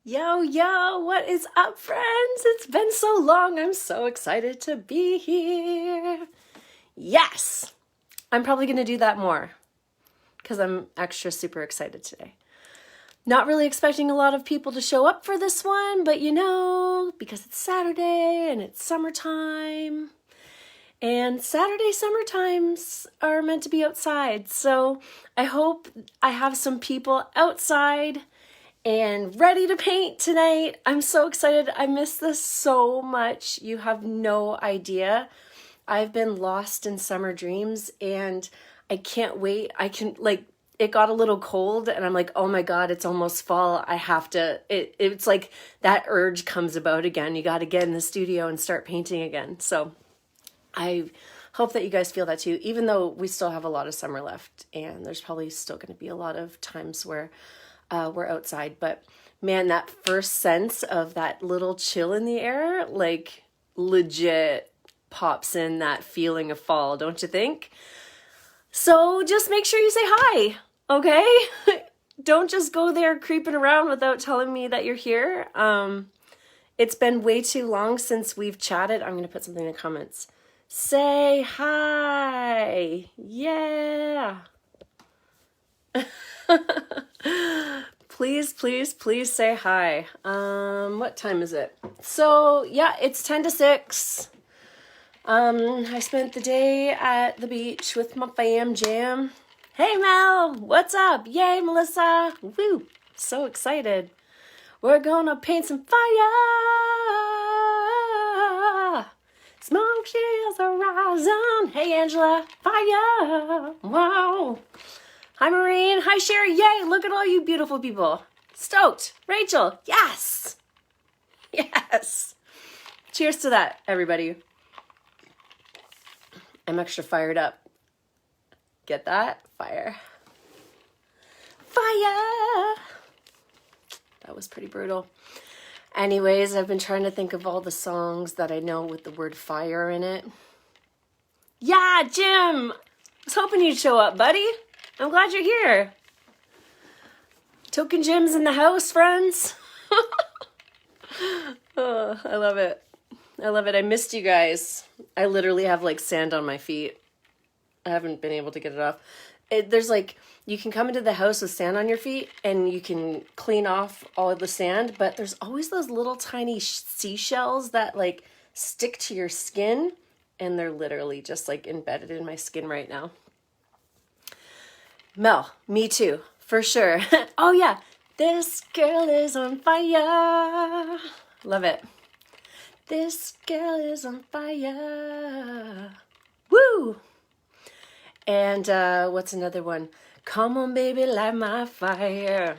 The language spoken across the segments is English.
Yo, yo, what is up, friends? It's been so long. I'm so excited to be here. Yes, I'm probably going to do that more because I'm extra super excited today. Not really expecting a lot of people to show up for this one, but because it's Saturday and it's summertime. And Saturday summertimes are meant to be outside. So I hope I have some people outside and ready to paint tonight. I'm so excited. I miss this so much. You have no idea. I've been lost in summer dreams and I can't wait. It got a little cold and I'm like, oh my God, it's almost fall. It's like that urge comes about again. You got to get in the studio and start painting again. So I hope that you guys feel that too, even though we still have a lot of summer left and there's probably still going to be a lot of times where we're outside. But man, that first sense of that little chill in the air, like legit pops in that feeling of fall, don't you think? So just make sure you say hi, okay? Don't just go there creeping around without telling me that you're here. It's been way too long since we've chatted. I'm going to put something in the comments. Say hi. Yeah. Please, please, please say hi. What time is it? So yeah, it's 10 to 6. I spent the day at the beach with my fam jam. Hey Mel, what's up? Yay, Melissa. Woo, so excited. We're gonna paint some fire. Smoke shields are rising. Hey Angela, fire. Wow. Hi, Maureen. Hi, Sherry. Yay, look at all you beautiful people. Stoked. Rachel, yes. Yes. Cheers to that, everybody. I'm extra fired up. Get that? Fire. Fire. That was pretty brutal. Anyways, I've been trying to think of all the songs that I know with the word fire in it. Yeah, Jim. I was hoping you'd show up, buddy. I'm glad you're here. Token Jim's in the house, friends. Oh, I love it. I love it. I missed you guys. I literally have like sand on my feet. I haven't been able to get it off. You can come into the house with sand on your feet and you can clean off all of the sand, but there's always those little tiny seashells that like stick to your skin, and they're literally just like embedded in my skin right now. Mel, me too, for sure. Oh yeah, this girl is on fire. Love it. This girl is on fire. Woo! And what's another one? Come on, baby, light my fire.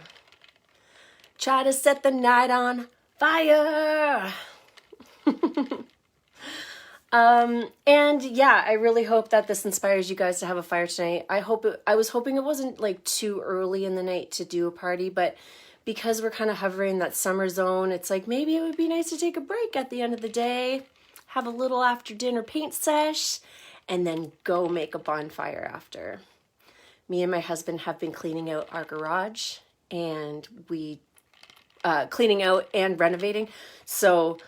Try to set the night on fire. And yeah, I really hope that this inspires you guys to have a fire tonight. I was hoping it wasn't like too early in the night to do a party, but because we're kind of hovering that summer zone, it's like maybe it would be nice to take a break at the end of the day, have a little after dinner paint sesh, and then go make a bonfire after. Me and my husband have been cleaning out our garage and cleaning out and renovating. So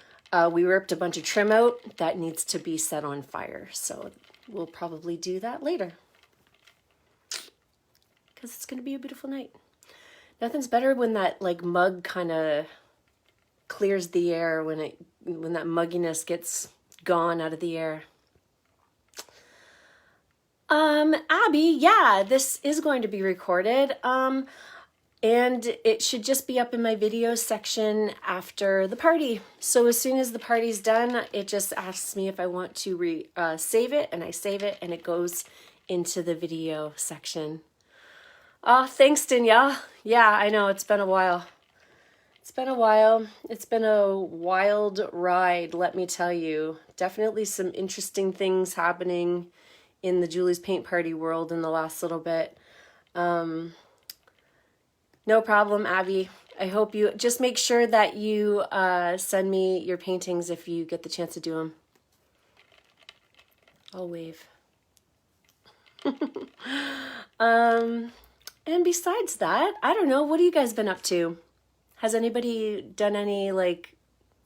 we ripped a bunch of trim out that needs to be set on fire. So we'll probably do that later because it's going to be a beautiful night. Nothing's better when that like mug kind of clears the air, when that mugginess gets gone out of the air. Abby, yeah, this is going to be recorded. And it should just be up in my videos section after the party. So as soon as the party's done, it just asks me if I want to save it, and I save it, and it goes into the video section. Oh, thanks, Danielle. Yeah, I know, it's been a while. It's been a while. It's been a wild ride, let me tell you. Definitely some interesting things happening in the Julie's Paint Party world in the last little bit. No problem, Abby. I hope you just make sure that you send me your paintings if you get the chance to do them. I'll wave. And besides that, I don't know, what have you guys been up to? Has anybody done any like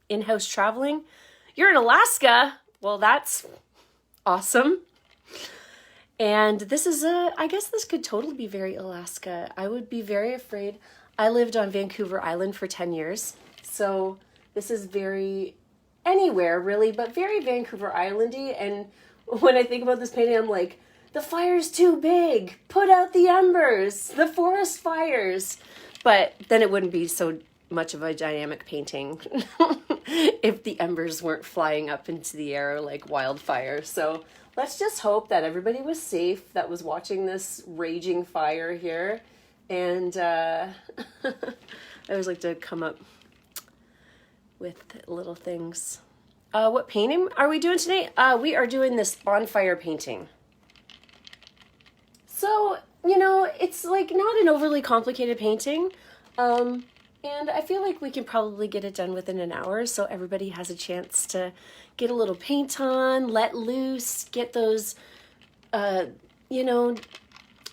in-house traveling? You're in Alaska. Well, that's awesome. And this is I guess this could totally be very Alaska. I would be very afraid. I lived on Vancouver Island for 10 years. So this is very anywhere really, but very Vancouver Islandy. And when I think about this painting, I'm like, the fire's too big. Put out the embers, the forest fires. But then it wouldn't be so much of a dynamic painting if the embers weren't flying up into the air like wildfire. So let's just hope that everybody was safe that was watching this raging fire here. And I always like to come up with little things. What painting are we doing today? We are doing this bonfire painting. So, you know, it's like not an overly complicated painting. And I feel like we can probably get it done within an hour, so everybody has a chance to get a little paint on, let loose, get those, you know,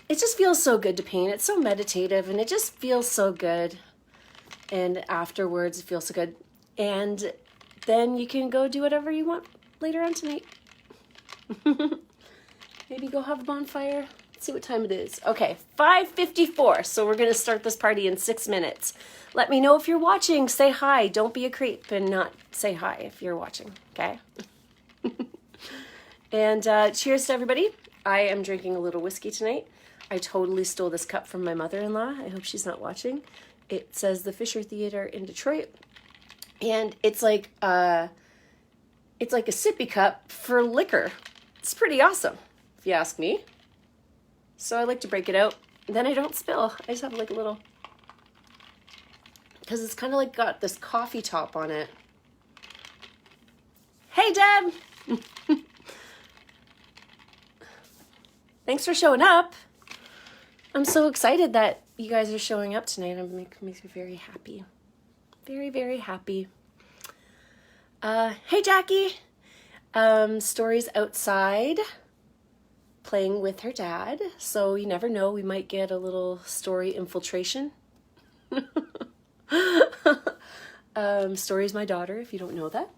it just feels so good to paint. It's so meditative, and it just feels so good. And afterwards, it feels so good. And then you can go do whatever you want later on tonight. Maybe go have a bonfire. See what time it is. Okay, 5:54. So we're going to start this party in 6 minutes. Let me know if you're watching. Say hi. Don't be a creep and not say hi if you're watching. Okay? And cheers to everybody. I am drinking a little whiskey tonight. I totally stole this cup from my mother-in-law. I hope she's not watching. It says the Fisher Theater in Detroit. And it's like a sippy cup for liquor. It's pretty awesome, if you ask me. So I like to break it out. Then I don't spill. I just have like a little, because it's kind of like got this coffee top on it. Hey, Deb. Thanks for showing up. I'm so excited that you guys are showing up tonight. It makes me very happy. Very, very happy. Hey, Jackie. Story's outside playing with her dad, so you never know, we might get a little story infiltration. Story's my daughter, if you don't know that.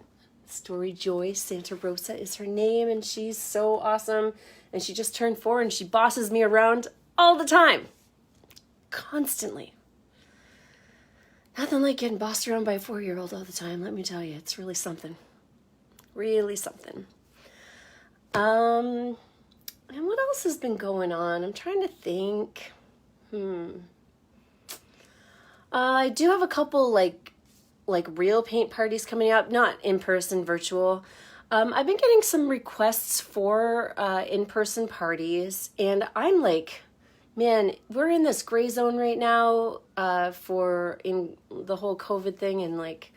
Story Joy Santa Rosa is her name, and she's so awesome, and she just turned 4, and she bosses me around all the time, constantly. Nothing like getting bossed around by a 4-year-old all the time, let me tell you. It's really something. Really something. And what else has been going on? I'm trying to think. I do have a couple like real paint parties coming up, not in person, virtual. I've been getting some requests for in-person parties, and I'm like, man, we're in this gray zone right now for in the whole COVID thing, and like,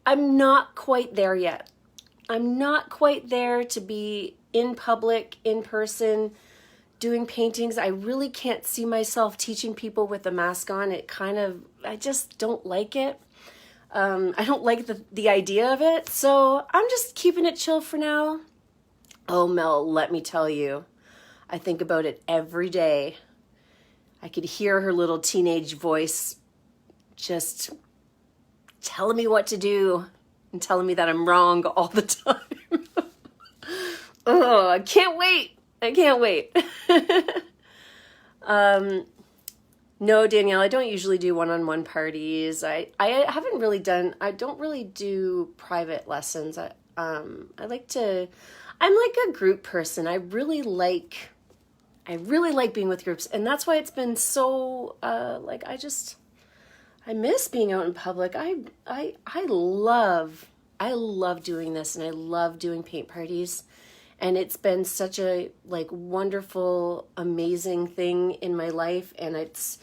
I'm not quite there yet. I'm not quite there to be in public, in person, doing paintings. I really can't see myself teaching people with a mask on. I just don't like it. I don't like the idea of it. So I'm just keeping it chill for now. Oh, Mel, let me tell you, I think about it every day. I could hear her little teenage voice just telling me what to do and telling me that I'm wrong all the time. Oh, I can't wait. I can't wait. No, Danielle, I don't usually do one-on-one parties. I don't really do private lessons. I'm like a group person. I really like being with groups, and that's why it's been so I miss being out in public. I love doing this, and I love doing paint parties. And it's been such a wonderful, amazing thing in my life, and it's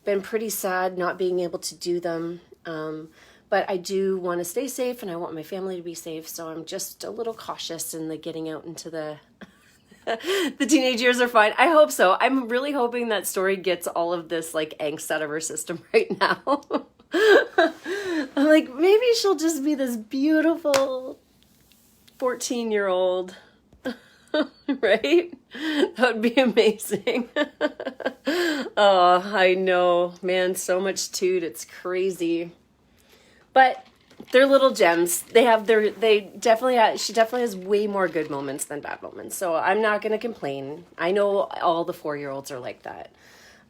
been pretty sad not being able to do them. But I do want to stay safe, and I want my family to be safe, so I'm just a little cautious in the getting out into the the teenage years are fine. I hope so. I'm really hoping that Story gets all of this angst out of her system right now. I'm like, maybe she'll just be this beautiful 14-year-old. Right? That would be amazing. Oh, I know, man, so much toot, it's crazy. But they're little gems. She definitely has way more good moments than bad moments. So I'm not going to complain. I know all the 4-year-olds are like that.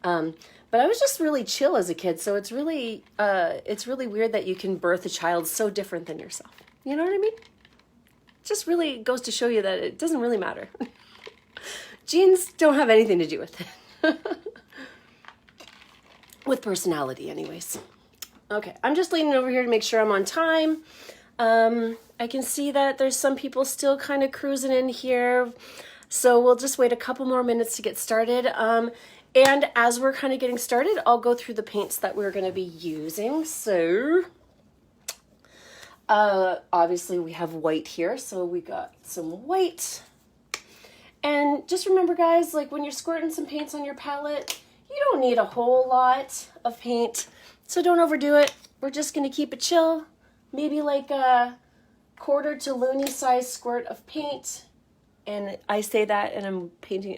But I was just really chill as a kid. So it's really weird that you can birth a child so different than yourself. You know what I mean? It just really goes to show you that it doesn't really matter. Genes don't have anything to do with it. With personality anyways. Okay, I'm just leaning over here to make sure I'm on time. I can see that there's some people still kind of cruising in here. So we'll just wait a couple more minutes to get started. And as we're kind of getting started, I'll go through the paints that we're going to be using. So obviously we have white here. So we got some white. And just remember, guys, like when you're squirting some paints on your palette, you don't need a whole lot of paint. So don't overdo it. We're just going to keep it chill. Maybe like a quarter to loony size squirt of paint. And I say that and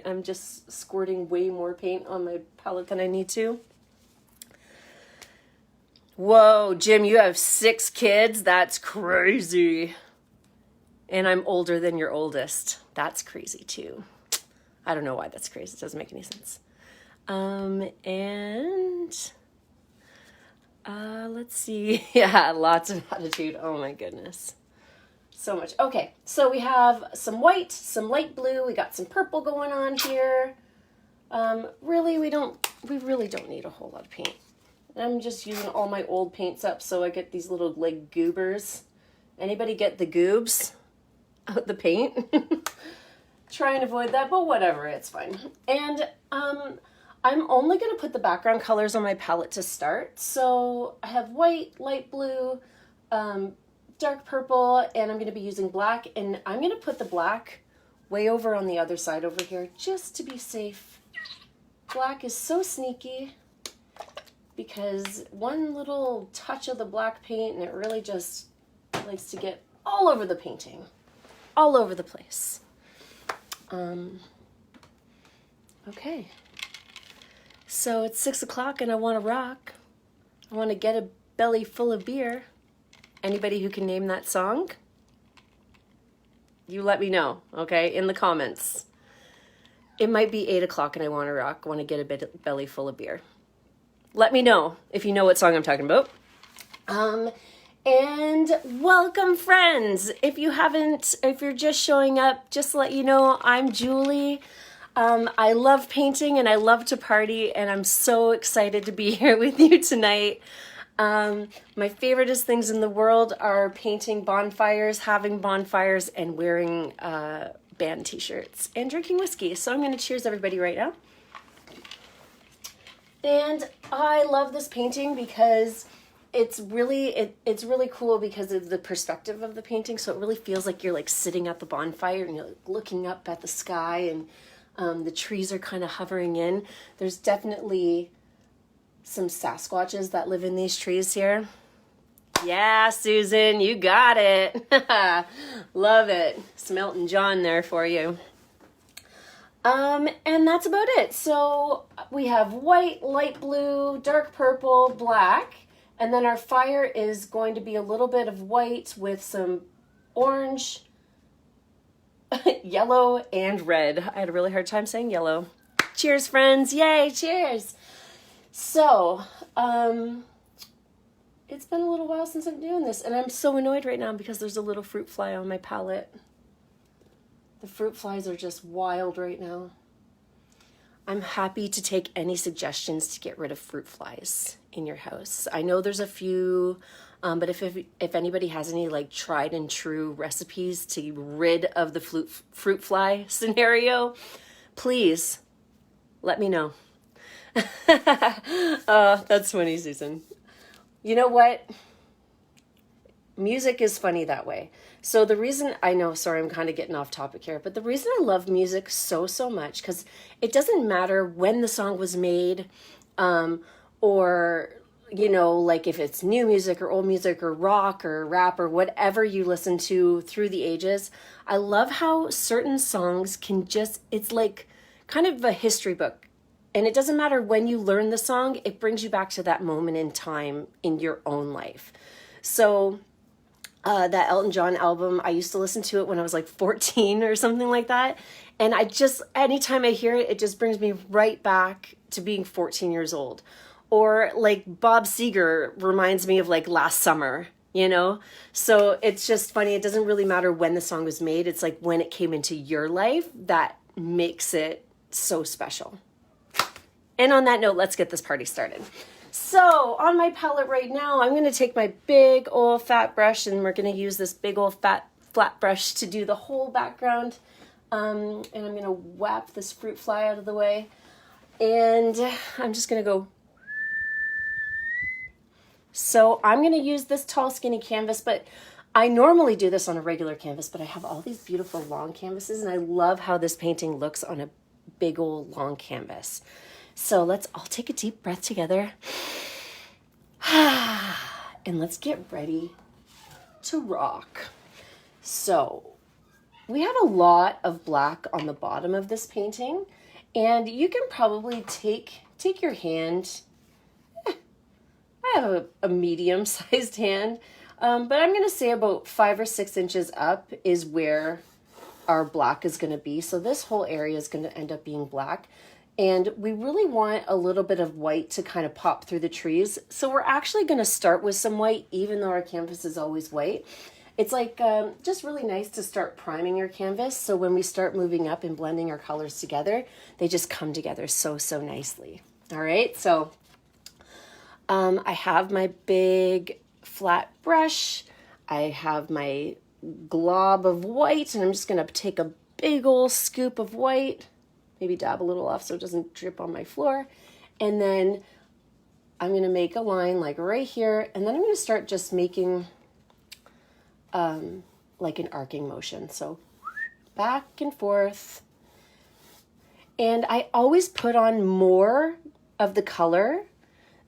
I'm just squirting way more paint on my palette than I need to. Whoa, Jim, you have 6 kids? That's crazy. And I'm older than your oldest. That's crazy too. I don't know why that's crazy. It doesn't make any sense. Let's see. Yeah, lots of attitude. Oh my goodness. So much. Okay, so we have some white, some light blue. We got some purple going on here. Really, we really don't need a whole lot of paint. I'm just using all my old paints up so I get these little like goobers. Anybody get the goobs? The paint? Try and avoid that, but whatever, it's fine. And I'm only going to put the background colors on my palette to start. So I have white, light blue, dark purple, and I'm going to be using black. And I'm going to put the black way over on the other side over here just to be safe. Black is so sneaky because one little touch of the black paint and it really just likes to get all over the painting, all over the place. Okay. So it's 6 o'clock and I want to rock. I want to get a belly full of beer. Anybody who can name that song? You let me know, okay, in the comments. It might be 8 o'clock and I want to rock. I want to get a belly full of beer. Let me know if you know what song I'm talking about. And welcome, friends. If you're just showing up, just to let you know, I'm Julie. I love painting and I love to party, and I'm so excited to be here with you tonight. My favoriteest things in the world are painting bonfires, having bonfires, and wearing band t-shirts and drinking whiskey. So I'm going to cheers everybody right now. And I love this painting because it's really cool because of the perspective of the painting. So it really feels like you're like sitting at the bonfire and you're like looking up at the sky, and the trees are kind of hovering in. There's definitely some Sasquatches that live in these trees here. Yeah, Susan, you got it. Love it. Some Elton John there for you. And that's about it. So we have white, light blue, dark purple, black, and then our fire is going to be a little bit of white with some orange, yellow, and red. I had a really hard time saying yellow. Cheers, friends. Yay, cheers. So, it's been a little while since I'm doing this, and I'm so annoyed right now because there's a little fruit fly on my palette. The fruit flies are just wild right now. I'm happy to take any suggestions to get rid of fruit flies in your house. I know there's a few, but if anybody has any like tried and true recipes to get rid of the fruit fly scenario, please let me know. Oh, that's funny, Susan. You know what? Music is funny that way. So the reason, I know, sorry, I'm kind of getting off topic here, but the reason I love music so much, because it doesn't matter when the song was made, or you know, like if it's new music or old music or rock or rap or whatever you listen to through the ages, I love how certain songs can just, it's like kind of a history book. And it doesn't matter when you learn the song, it brings you back to that moment in time in your own life. So that Elton John album, I used to listen to it when I was like 14 or something like that. And I just, anytime I hear it, it just brings me right back to being 14 years old. Or like Bob Seger reminds me of like last summer, you know? So it's just funny. It doesn't really matter when the song was made. It's like when it came into your life that makes it so special. And on that note, let's get this party started. So on my palette right now, I'm going to take my big old fat brush, and we're going to use this big old flat brush to do the whole background. And I'm going to whap this fruit fly out of the way. And I'm just going to go. So I'm going to use this tall skinny canvas, but I normally do this on a regular canvas, but I have all these beautiful long canvases, and I love how this painting looks on a big old long canvas. So let's all take a deep breath together. And let's get ready to rock. So we have a lot of black on the bottom of this painting, and you can probably take your hand. I have a medium-sized hand, but I'm going to say about 5 or 6 inches up is where our black is going to be. So this whole area is going to end up being black. And we really want a little bit of white to kind of pop through the trees. So we're actually going to start with some white, even though our canvas is always white. It's like just really nice to start priming your canvas. So when we start moving up and blending our colors together, they just come together so nicely. All right, so I have my big flat brush. I have my glob of white, and I'm just going to take a big old scoop of white. Maybe dab a little off so it doesn't drip on my floor. And then I'm going to make a line like right here. And then I'm going to start just making like an arcing motion. So back and forth. And I always put on more of the color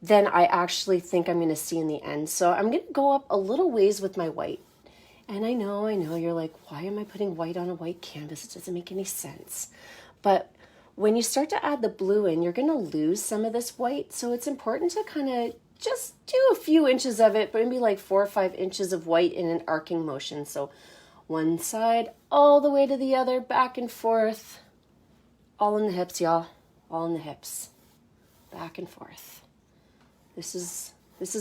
than I actually think I'm going to see in the end. So I'm going to go up a little ways with my white. And I know, you're like, why am I putting white on a white canvas? It doesn't make any sense. But when you start to add the blue in, you're going to lose some of this white. So it's important to kind of just do a few inches of it, but maybe like 4 or 5 inches of white in an arcing motion. So one side all the way to the other, back and forth, all in the hips, y'all, all in the hips, back and forth. This is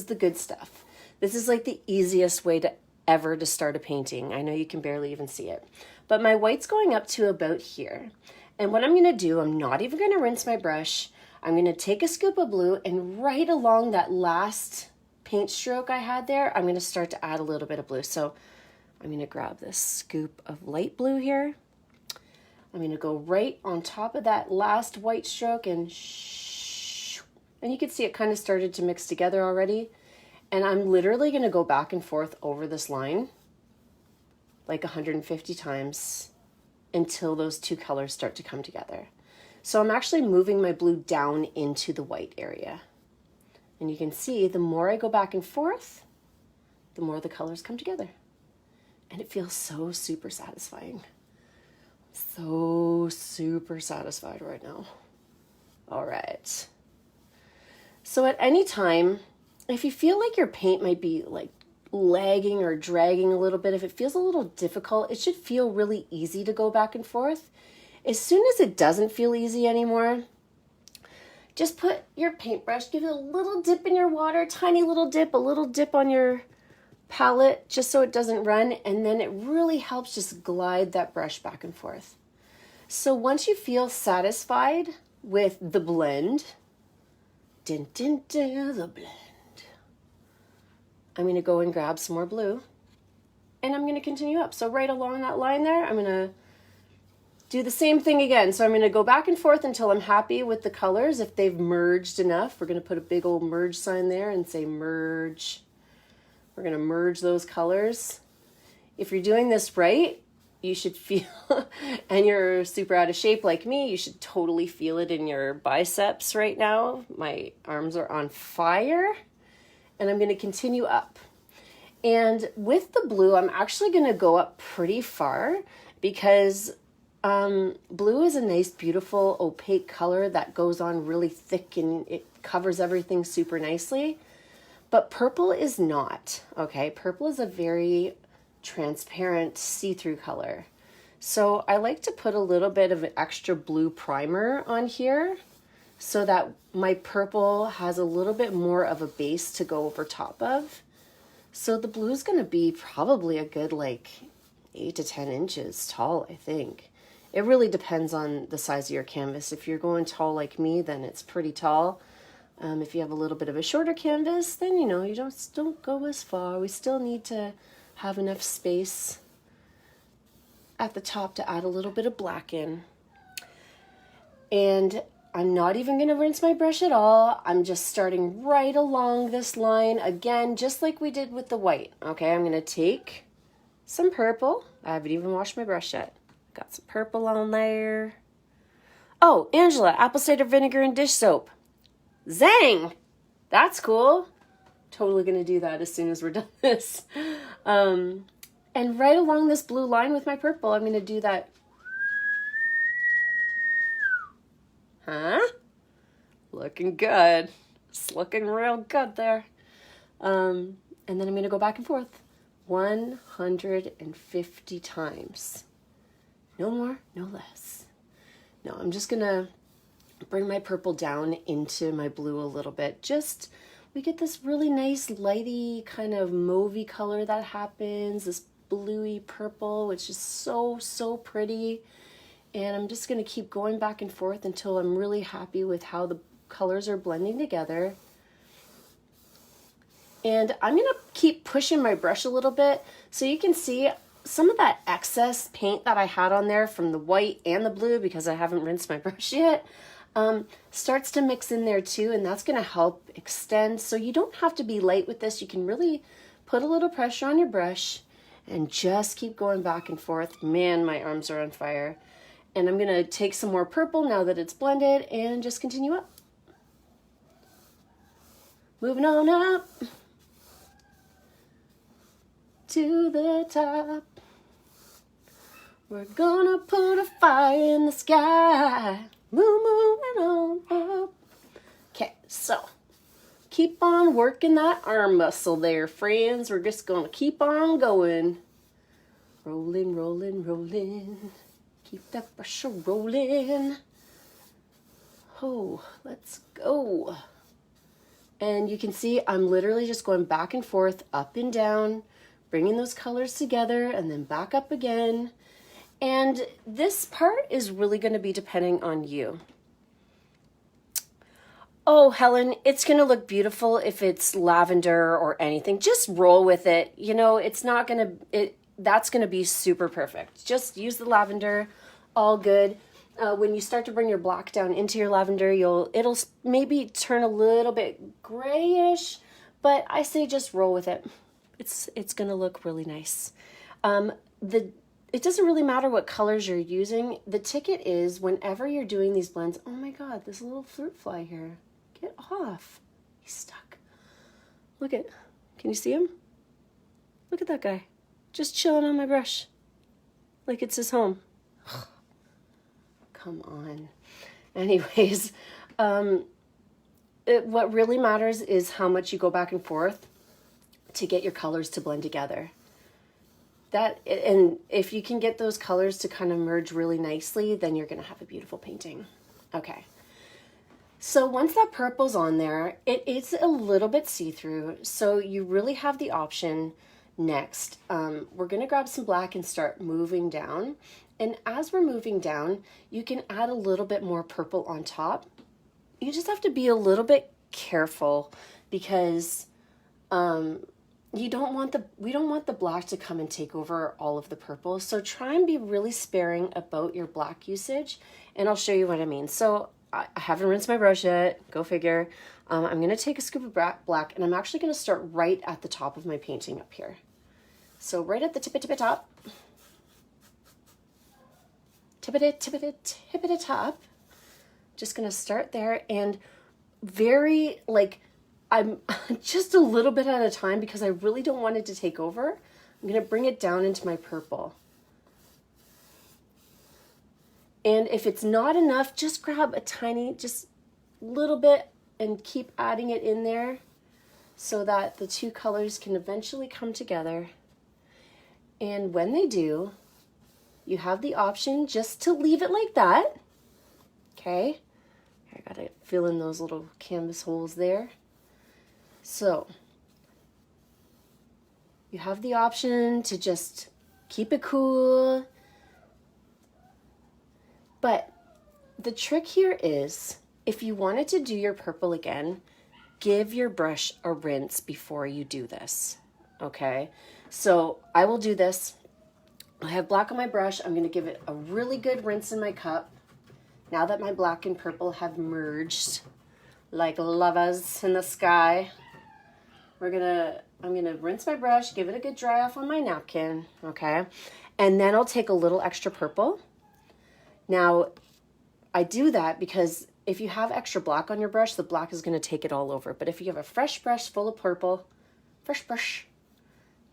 the good stuff. This is like the easiest way to ever to start a painting. I know you can barely even see it, but my white's going up to about here. And what I'm going to do, I'm not even going to rinse my brush. I'm going to take a scoop of blue, and right along that last paint stroke I had there, I'm going to start to add a little bit of blue. So I'm going to grab this scoop of light blue here. I'm going to go right on top of that last white stroke, and you can see it kind of started to mix together already. And I'm literally going to go back and forth over this line like 150 times until those two colors start to come together. So I'm actually moving my blue down into the white area. And you can see the more I go back and forth, the more the colors come together. And it feels so super satisfying. So super satisfied right now. All right. So at any time, if you feel like your paint might be like lagging or dragging a little bit, if it feels a little difficult, it should feel really easy to go back and forth. As soon as it doesn't feel easy anymore, just put your paintbrush, give it a little dip in your water, tiny little dip, a little dip on your palette just so it doesn't run, and then it really helps just glide that brush back and forth. So once you feel satisfied with the blend, the blend, I'm going to go and grab some more blue, and I'm going to continue up. So right along that line there, I'm going to do the same thing again. So I'm going to go back and forth until I'm happy with the colors. If they've merged enough, we're going to put a big old merge sign there and say merge. We're going to merge those colors. If you're doing this right, you should feel, and you're super out of shape like me, you should totally feel it in your biceps right now. My arms are on fire. and I'm going to continue up. And with the blue, I'm actually going to go up pretty far because blue is a nice, beautiful, opaque color that goes on really thick and it covers everything super nicely. But purple is not, okay? Purple is a very transparent, see-through color. So I like to put a little bit of an extra blue primer on here so that my purple has a little bit more of a base to go over top of. So the blue is going to be probably a good like 8 to 10 inches tall, I think. It really depends on the size of your canvas. If you're going tall like me, then it's pretty tall. If you have a little bit of a shorter canvas, then you know, you don't go as far. We still need to have enough space at the top to add a little bit of black in. And I'm not even going to rinse my brush at all. I'm just starting right along this line again, just like we did with the white. Okay, I'm going to take some purple. I haven't even washed my brush yet. Got some purple on there. Oh, Angela, apple cider vinegar and dish soap. Zang! That's cool. Totally going to do that as soon as we're done this. And right along this blue line with my purple, I'm going to do that. Huh? Looking good. It's looking real good there. And then I'm going to go back and forth 150 times. No more, no less. No, I'm just going to bring my purple down into my blue a little bit. Just, we get this really nice lighty kind of mauvey color that happens, this bluey purple, which is so, so pretty. And I'm just going to keep going back and forth until I'm really happy with how the colors are blending together. And I'm going to keep pushing my brush a little bit so you can see some of that excess paint that I had on there from the white and the blue, because I haven't rinsed my brush yet, starts to mix in there too, and that's going to help extend. So you don't have to be light with this. You can really put a little pressure on your brush and just keep going back and forth. Man, my arms are on fire. And I'm going to take some more purple now that it's blended and just continue up. Moving on up to the top. We're gonna put a fire in the sky. Moving on up. Okay, so keep on working that arm muscle there, friends. We're just gonna keep on going. Rolling, rolling, rolling. Keep that brush rolling. Oh, let's go. And you can see I'm literally just going back and forth, up and down, bringing those colors together and then back up again. And this part is really going to be depending on you. Oh, Helen, it's going to look beautiful if it's lavender or anything. Just roll with it. You know, it's not going to, that's going to be super perfect. Just use the lavender, all good. When you start to bring your black down into your lavender, it'll maybe turn a little bit grayish, but I say just roll with it. It's going to look really nice. It doesn't really matter what colors you're using. The ticket is whenever you're doing these blends, oh my God, there's a little fruit fly here. Get off. He's stuck. Look at, can you see him? Look at that guy. Just chilling on my brush. Like it's his home. Come on. Anyways, what really matters is how much you go back and forth to get your colors to blend together. And if you can get those colors to kind of merge really nicely, then you're going to have a beautiful painting. Okay. So once that purple's on there, it is a little bit see-through. So you really have the option next. We're going to grab some black and start moving down. And as we're moving down, you can add a little bit more purple on top. You just have to be a little bit careful because we don't want the black to come and take over all of the purple. So try and be really sparing about your black usage, and I'll show you what I mean. So I haven't rinsed my brush yet, go figure. I'm going to take a scoop of black, and I'm actually going to start right at the top of my painting up here. So right at the tippity top. Tippity top. Just going to start there and very like I'm just a little bit at a time because I really don't want it to take over. I'm going to bring it down into my purple. And if it's not enough, just grab a tiny, just little bit and keep adding it in there so that the two colors can eventually come together. And when they do, you have the option just to leave it like that. Okay, I gotta fill in those little canvas holes there. So you have the option to just keep it cool. But the trick here is, if you wanted to do your purple again, give your brush a rinse before you do this, okay? So I will do this. I have black on my brush. I'm gonna give it a really good rinse in my cup. Now that my black and purple have merged like lovers in the sky, I'm gonna rinse my brush, give it a good dry off on my napkin, okay? And then I'll take a little extra purple. Now, I do that because if you have extra black on your brush, the black is going to take it all over. But if you have a fresh brush full of purple, fresh brush,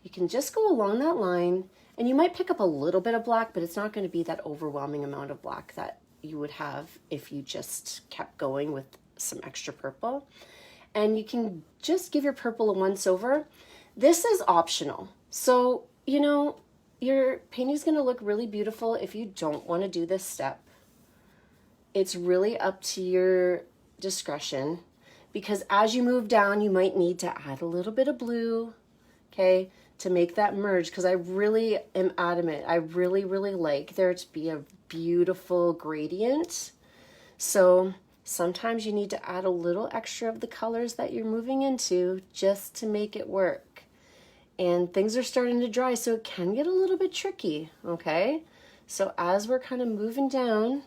you can just go along that line, and you might pick up a little bit of black, but it's not going to be that overwhelming amount of black that you would have if you just kept going with some extra purple. And you can just give your purple a once over. This is optional. So, you know, your painting is going to look really beautiful if you don't want to do this step. It's really up to your discretion, because as you move down, you might need to add a little bit of blue, okay, to make that merge, because I really am adamant. I really, really like there to be a beautiful gradient. So sometimes you need to add a little extra of the colors that you're moving into just to make it work. And things are starting to dry, so it can get a little bit tricky, okay? So as we're kind of moving down,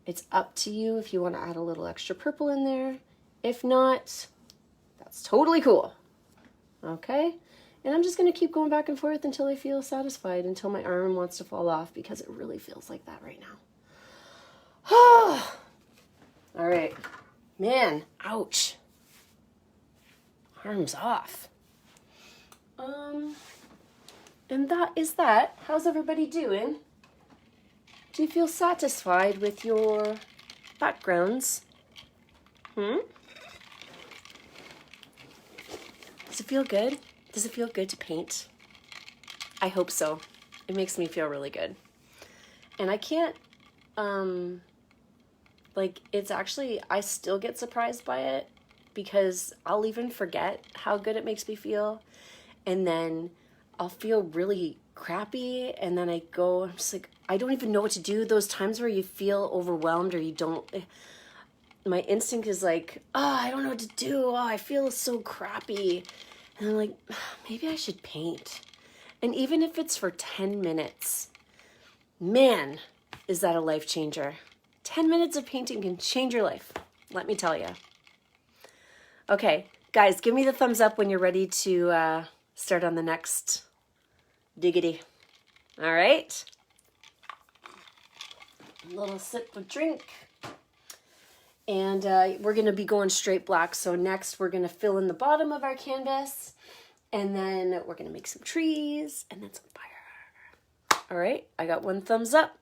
it's up to you if you want to add a little extra purple in there. If not, that's totally cool, okay? And I'm just going to keep going back and forth until I feel satisfied, until my arm wants to fall off, because it really feels like that right now. All right. Man, ouch. Arm's off. And that is that. How's everybody doing? Do you feel satisfied with your backgrounds? Does it feel good? Does it feel good to paint? I hope so. It makes me feel really good. And I can't, it's actually, I still get surprised by it, because I'll even forget how good it makes me feel. And then I'll feel really crappy, and then I'm just like, I don't even know what to do. Those times where you feel overwhelmed, or you don't, my instinct is like, I don't know what to do. I feel so crappy. And I'm like, maybe I should paint. And even if it's for 10 minutes, man, is that a life changer. 10 minutes of painting can change your life, let me tell you. Okay, guys, give me the thumbs up when you're ready to start on the next diggity. All right. A little sip of drink. And we're going to be going straight black. So next we're going to fill in the bottom of our canvas. And then we're going to make some trees and then some fire. All right. I got one thumbs up.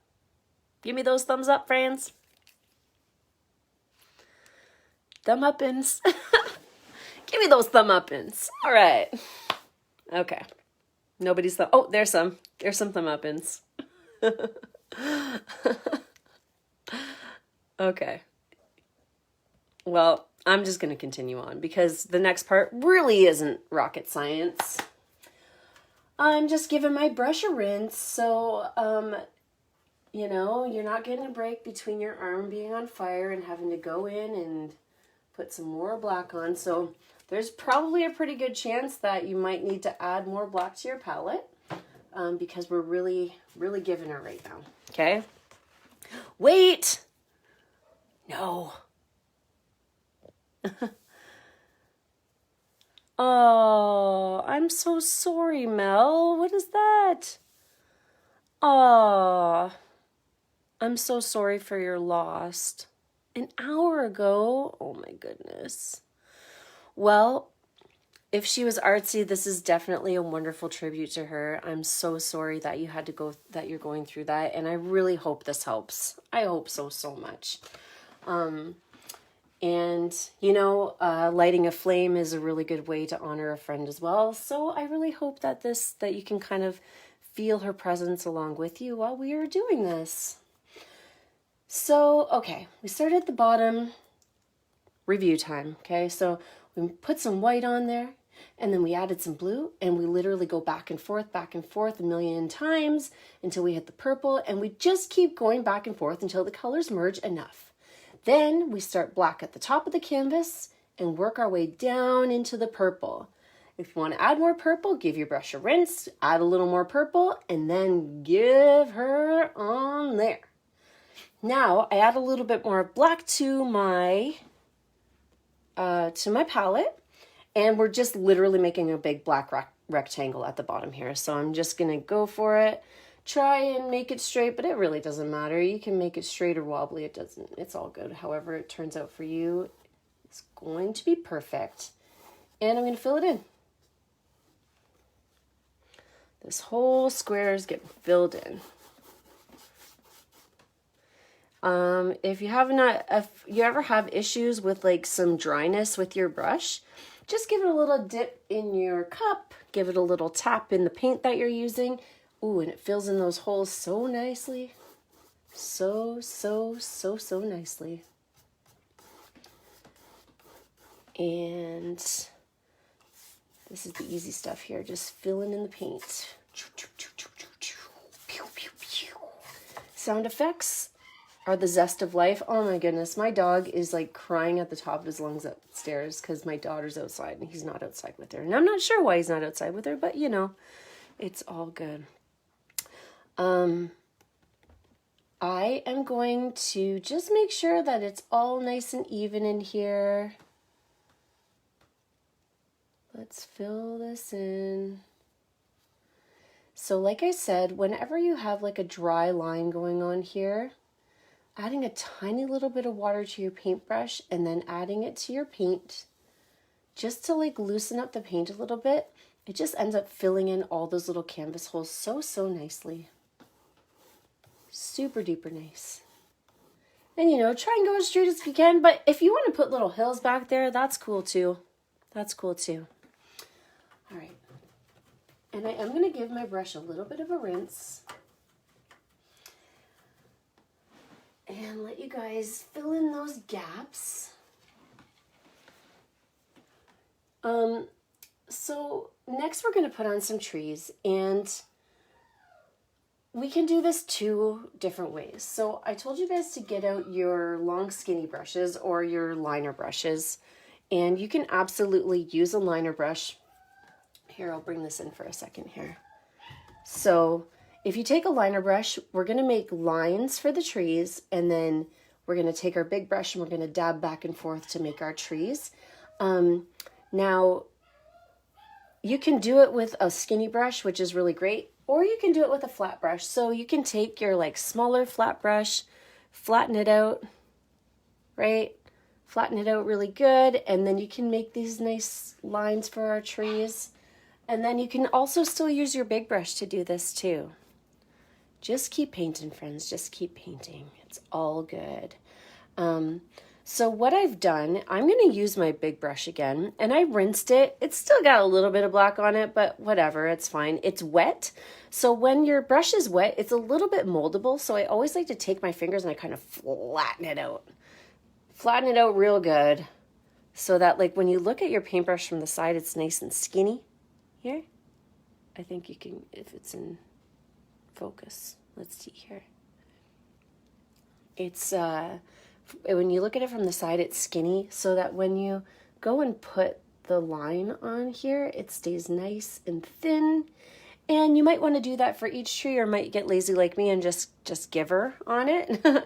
Give me those thumbs up, friends. Thumb up-ins. Give me those thumb up-ins. All right. Okay. Nobody's thumb. Oh, there's some. There's some thumb up-ins. Okay. Well, I'm just going to continue on because the next part really isn't rocket science. I'm just giving my brush a rinse. So, you know, you're not getting a break between your arm being on fire and having to go in and put some more black on. So there's probably a pretty good chance that you might need to add more black to your palette because we're really giving her right now. Okay. Wait. No. Oh, I'm so sorry, Mel. What is that? Oh, I'm so sorry for your loss. An hour ago? Oh my goodness. Well, if she was artsy, this is definitely a wonderful tribute to her. I'm so sorry that you had to go, that you're going through that, and I really hope this helps. I hope so, so much. And, you know, lighting a flame is a really good way to honor a friend as well. So I really hope that that you can kind of feel her presence along with you while we are doing this. So, okay, we started at the bottom, review time, okay? So we put some white on there, and then we added some blue, and we literally go back and forth a million times until we hit the purple, and we just keep going back and forth until the colors merge enough. Then we start black at the top of the canvas and work our way down into the purple. If you want to add more purple, give your brush a rinse, add a little more purple, and then give her on there. Now I add a little bit more black to my palette, and we're just literally making a big black rectangle at the bottom here. So I'm just going to go for it. Try and make it straight, but it really doesn't matter. You can make it straight or wobbly. It's all good. However it turns out for you, it's going to be perfect. And I'm going to fill it in. This whole square is getting filled in. If you ever have issues with like some dryness with your brush, just give it a little dip in your cup, give it a little tap in the paint that you're using. Ooh, and it fills in those holes so nicely. So nicely. And this is the easy stuff here, just filling in the paint. Sound effects are the zest of life. Oh my goodness, my dog is like crying at the top of his lungs upstairs because my daughter's outside and he's not outside with her. And I'm not sure why he's not outside with her, but you know, it's all good. I am going to just make sure that it's all nice and even in here. Let's fill this in. So like I said, whenever you have like a dry line going on here, adding a tiny little bit of water to your paintbrush and then adding it to your paint just to like loosen up the paint a little bit, it just ends up filling in all those little canvas holes so nicely. Super duper nice. And you know, try and go as straight as you can, but if you want to put little hills back there, that's cool too. That's cool too. All right. And I am going to give my brush a little bit of a rinse. And let you guys fill in those gaps. So next we're going to put on some trees, and we can do this two different ways. So I told you guys to get out your long skinny brushes or your liner brushes, and you can absolutely use a liner brush. Here, I'll bring this in for a second here. So if you take a liner brush, we're going to make lines for the trees, and then we're going to take our big brush and we're going to dab back and forth to make our trees. Now, you can do it with a skinny brush, which is really great, or you can do it with a flat brush. So you can take your like smaller flat brush, flatten it out, right? Flatten it out really good, and then you can make these nice lines for our trees. And then you can also still use your big brush to do this too. Just keep painting, friends. Just keep painting. It's all good. So what I've done, I'm going to use my big brush again, and I rinsed it. It's still got a little bit of black on it, but whatever, it's fine. It's wet. So when your brush is wet, it's a little bit moldable. So I always like to take my fingers and I kind of flatten it out. Flatten it out real good so that like when you look at your paintbrush from the side, it's nice and skinny. Here, I think you can, if it's in focus, let's see here. It's, when you look at it from the side, it's skinny, so that when you go and put the line on here, it stays nice and thin. And you might want to do that for each tree, or might get lazy like me and just give her on it.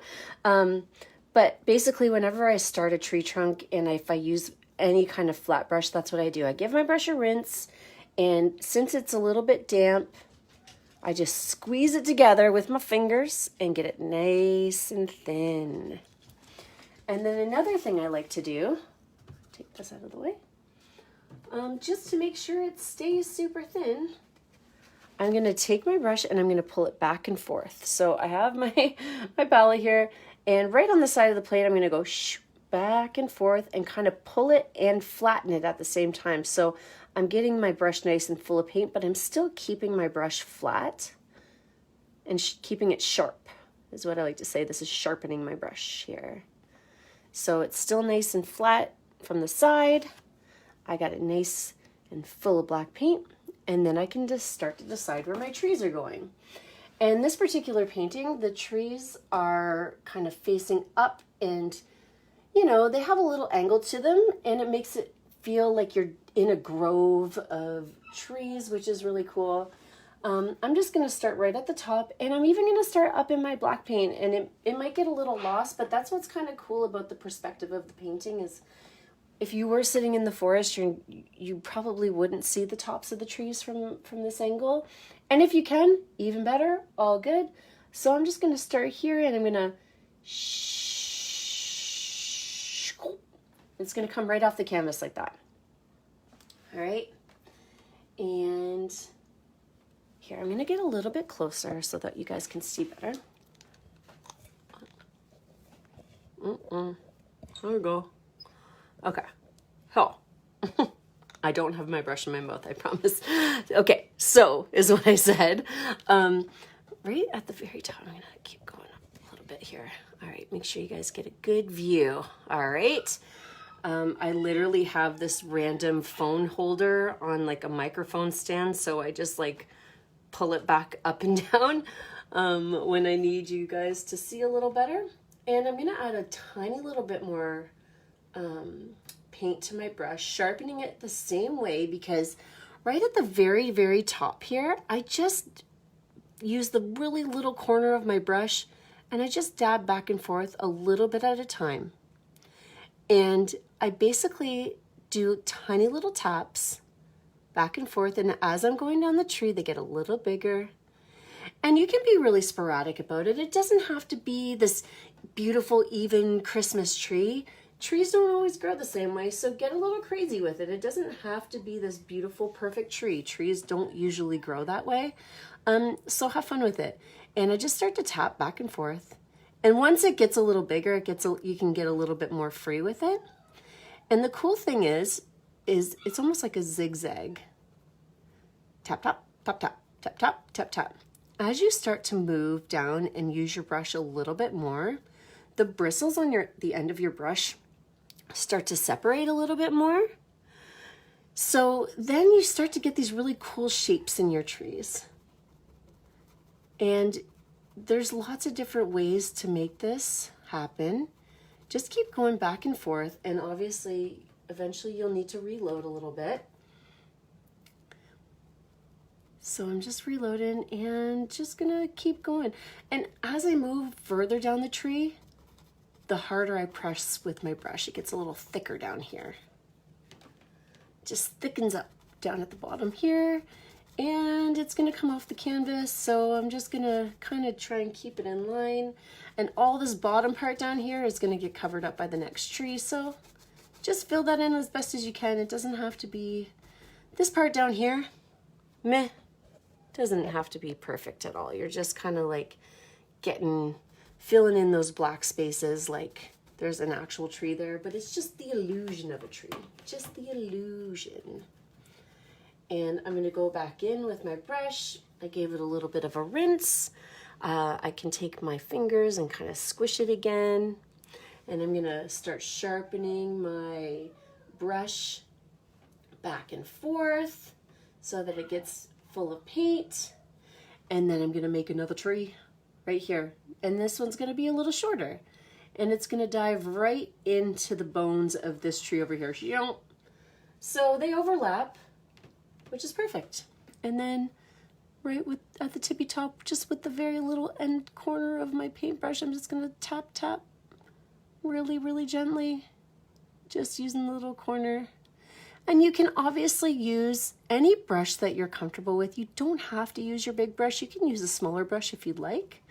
But basically, whenever I start a tree trunk, and if I use any kind of flat brush, that's what I do. I give my brush a rinse, and since it's a little bit damp, I just squeeze it together with my fingers and get it nice and thin. And then another thing I like to do, take this out of the way, just to make sure it stays super thin, I'm going to take my brush and I'm going to pull it back and forth. So I have my palette here, and right on the side of the plate, I'm going to go back and forth and kind of pull it and flatten it at the same time. So I'm getting my brush nice and full of paint, but I'm still keeping my brush flat and keeping it sharp is what I like to say. This is sharpening my brush here. So it's still nice and flat from the side. I got it nice and full of black paint, and then I can just start to decide where my trees are going. And this particular painting, the trees are kind of facing up, and you know, they have a little angle to them, and it makes it feel like you're in a grove of trees, which is really cool. I'm just going to start right at the top, and I'm even going to start up in my black paint, and it might get a little lost, but that's what's kind of cool about the perspective of the painting is if you were sitting in the forest, you probably wouldn't see the tops of the trees from this angle. And if you can, even better, all good. So I'm just going to start here, and I'm going to it's going to come right off the canvas like that. All right. And here, I'm going to get a little bit closer so that you guys can see better. There we go. Okay. Oh. I don't have my brush in my mouth, I promise. Okay, so is what I said. Right at the very top, I'm going to keep going up a little bit here. All right, make sure you guys get a good view. All right. I literally have this random phone holder on like a microphone stand, so I just like pull it back up and down when I need you guys to see a little better. And I'm gonna add a tiny little bit more paint to my brush, sharpening it the same way, because right at the very, very top here, I just use the really little corner of my brush and I just dab back and forth a little bit at a time. And I basically do tiny little taps back and forth, and as I'm going down the tree, they get a little bigger. And you can be really sporadic about it. It doesn't have to be this beautiful, even Christmas tree. Trees don't always grow the same way, so get a little crazy with it. It doesn't have to be this beautiful, perfect tree. Trees don't usually grow that way. So have fun with it. And I just start to tap back and forth. And once it gets a little bigger, you can get a little bit more free with it. And the cool thing is it's almost like a zigzag. Tap, tap, tap, tap, tap, tap, tap, tap. As you start to move down and use your brush a little bit more, the bristles on the end of your brush start to separate a little bit more. So then you start to get these really cool shapes in your trees. And there's lots of different ways to make this happen. Just keep going back and forth, and obviously eventually you'll need to reload a little bit. So I'm just reloading and just gonna keep going. And as I move further down the tree, the harder I press with my brush. It gets a little thicker down here. Just thickens up down at the bottom here, and it's gonna come off the canvas. So I'm just gonna kind of try and keep it in line. And all this bottom part down here is gonna get covered up by the next tree. So just fill that in as best as you can. It doesn't have to be, this part down here, meh, doesn't have to be perfect at all. You're just kind of like filling in those black spaces like there's an actual tree there, but it's just the illusion of a tree, just the illusion. And I'm gonna go back in with my brush. I gave it a little bit of a rinse. I can take my fingers and kind of squish it again. And I'm gonna start sharpening my brush back and forth so that it gets full of paint. And then I'm gonna make another tree right here. And this one's gonna be a little shorter. And it's gonna dive right into the bones of this tree over here. So they overlap, which is perfect. And then right at the tippy top, just with the very little end corner of my paintbrush, I'm just gonna tap, tap really, really gently, just using the little corner. And you can obviously use any brush that you're comfortable with. You don't have to use your big brush. You can use a smaller brush if you'd like.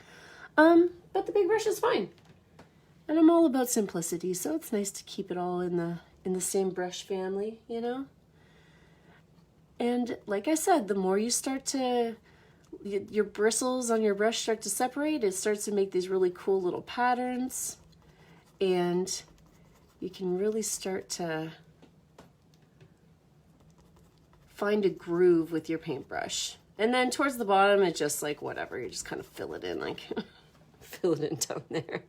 But the big brush is fine. And I'm all about simplicity, so it's nice to keep it all in the same brush family, you know? And like I said, the more you start to, your bristles on your brush start to separate, it starts to make these really cool little patterns. And you can really start to find a groove with your paintbrush. And then towards the bottom, it's just like whatever, you just kind of fill it in, like fill it in down there.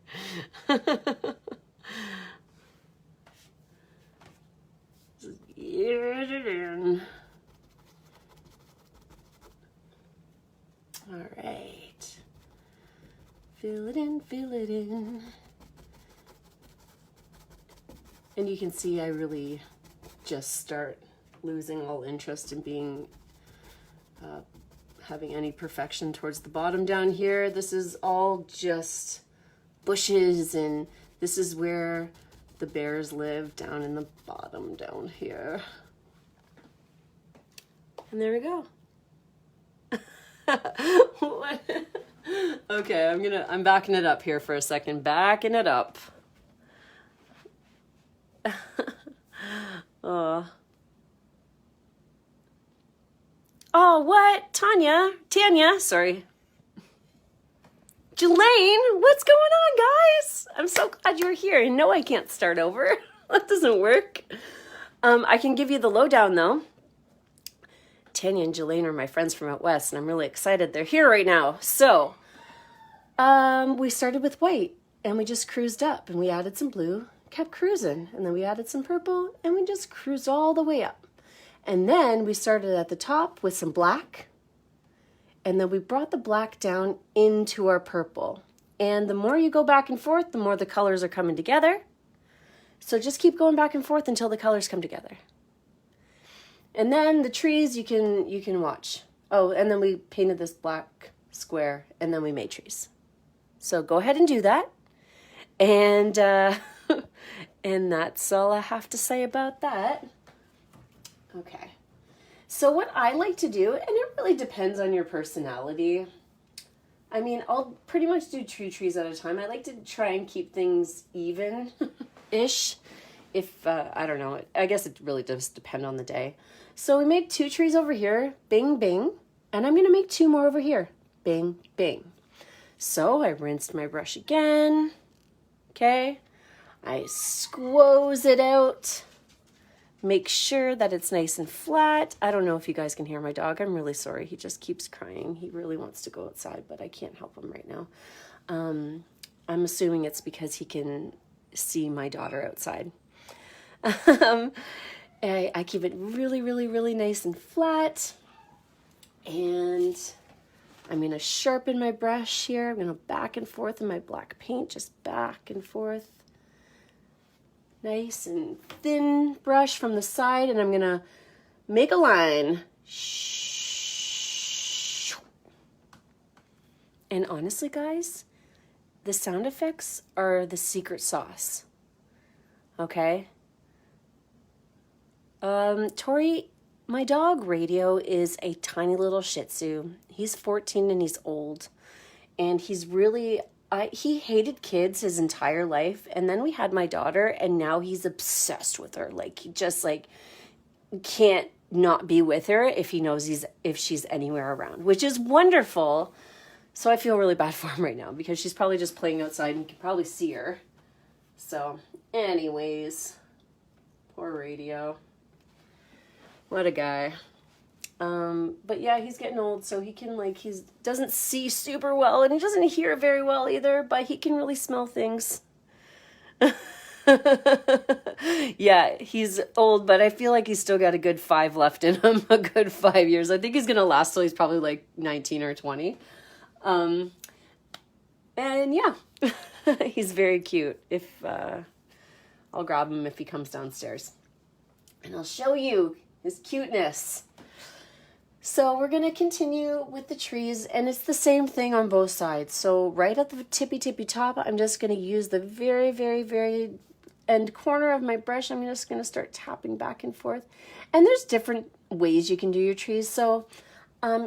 All right. Fill it in, fill it in. And you can see I really just start losing all interest in being, having any perfection towards the bottom down here. This is all just bushes, and this is where the bears live, down in the bottom down here. And there we go. What? Okay, I'm backing it up here for a second. Backing it up. Oh, what? Tanya, sorry. Jelaine, what's going on, guys? I'm so glad you're here. No, I can't start over. That doesn't work. I can give you the lowdown, though. Tanya and Jelaine are my friends from out west, and I'm really excited they're here right now. So, we started with white, and we just cruised up, and we added some blue, kept cruising, and then we added some purple, and we just cruised all the way up. And then we started at the top with some black, and then we brought the black down into our purple. And the more you go back and forth, the more the colors are coming together. So just keep going back and forth until the colors come together. And then the trees you can watch. Oh, and then we painted this black square, and then we made trees. So go ahead and do that. And and that's all I have to say about that. Okay. So what I like to do, and it really depends on your personality. I mean, I'll pretty much do 2 trees at a time. I like to try and keep things even-ish. If, I don't know, I guess it really does depend on the day. So we made 2 trees over here, bing, bing. And I'm going to make 2 more over here, bing, bing. So I rinsed my brush again. Okay. I squoze it out. Make sure that it's nice and flat. I don't know if you guys can hear my dog. I'm really sorry. He just keeps crying. He really wants to go outside, but I can't help him right now. I'm assuming it's because he can see my daughter outside. I keep it really, really, really nice and flat. And I'm going to sharpen my brush here. I'm going to back and forth in my black paint, just back and forth. Nice and thin brush from the side, and I'm going to make a line. And honestly, guys, the sound effects are the secret sauce. Okay? Tori, my dog Radio is a tiny little Shih Tzu. He's 14 and he's old. And he's really... he hated kids his entire life, and then we had my daughter, and now he's obsessed with her. Like, he just, like, can't not be with her if he knows if she's anywhere around, which is wonderful. So I feel really bad for him right now, because she's probably just playing outside, and you can probably see her. So, anyways, poor Radio. What a guy. But yeah, he's getting old, so he can, like, doesn't see super well, and he doesn't hear very well either, but he can really smell things. Yeah, he's old, but I feel like he's still got a good 5 left in him, a good 5 years. I think he's going to last till he's probably like 19 or 20. And yeah, he's very cute. I'll grab him if he comes downstairs, and I'll show you his cuteness. So we're going to continue with the trees, and it's the same thing on both sides. So right at the tippy top, I'm just going to use the very, very, very end corner of my brush. I'm just going to start tapping back and forth. And there's different ways you can do your trees. So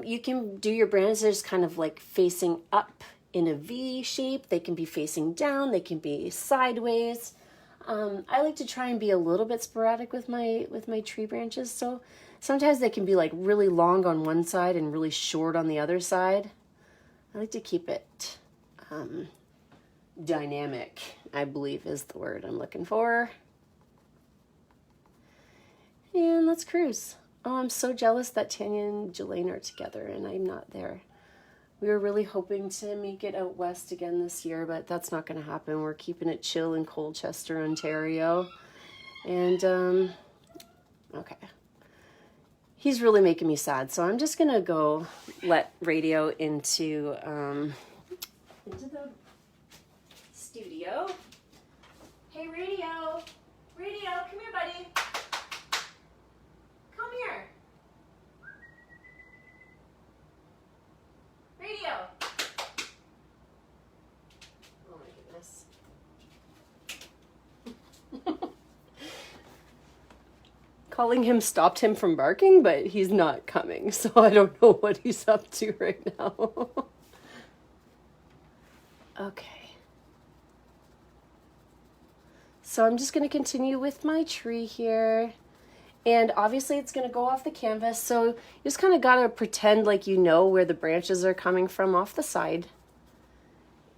you can do your branches kind of like facing up in a V shape. They can be facing down. They can be sideways. I like to try and be a little bit sporadic with my tree branches. So Sometimes they can be like really long on one side and really short on the other side. I like to keep it dynamic, I believe is the word I'm looking for. And let's cruise. Oh, I'm so jealous that Tanya and Jelaine are together and I'm not there. We were really hoping to make it out west again this year, but that's not going to happen. We're keeping it chill in Colchester, Ontario. And, okay. He's really making me sad, so I'm just going to go let Radio into the studio. Hey, Radio. Radio, come here, buddy. Come here. Radio. Oh my goodness. Calling him stopped him from barking, but he's not coming, so I don't know what he's up to right now. Okay. So I'm just going to continue with my tree here. And obviously it's going to go off the canvas, so you just kind of got to pretend like you know where the branches are coming from off the side.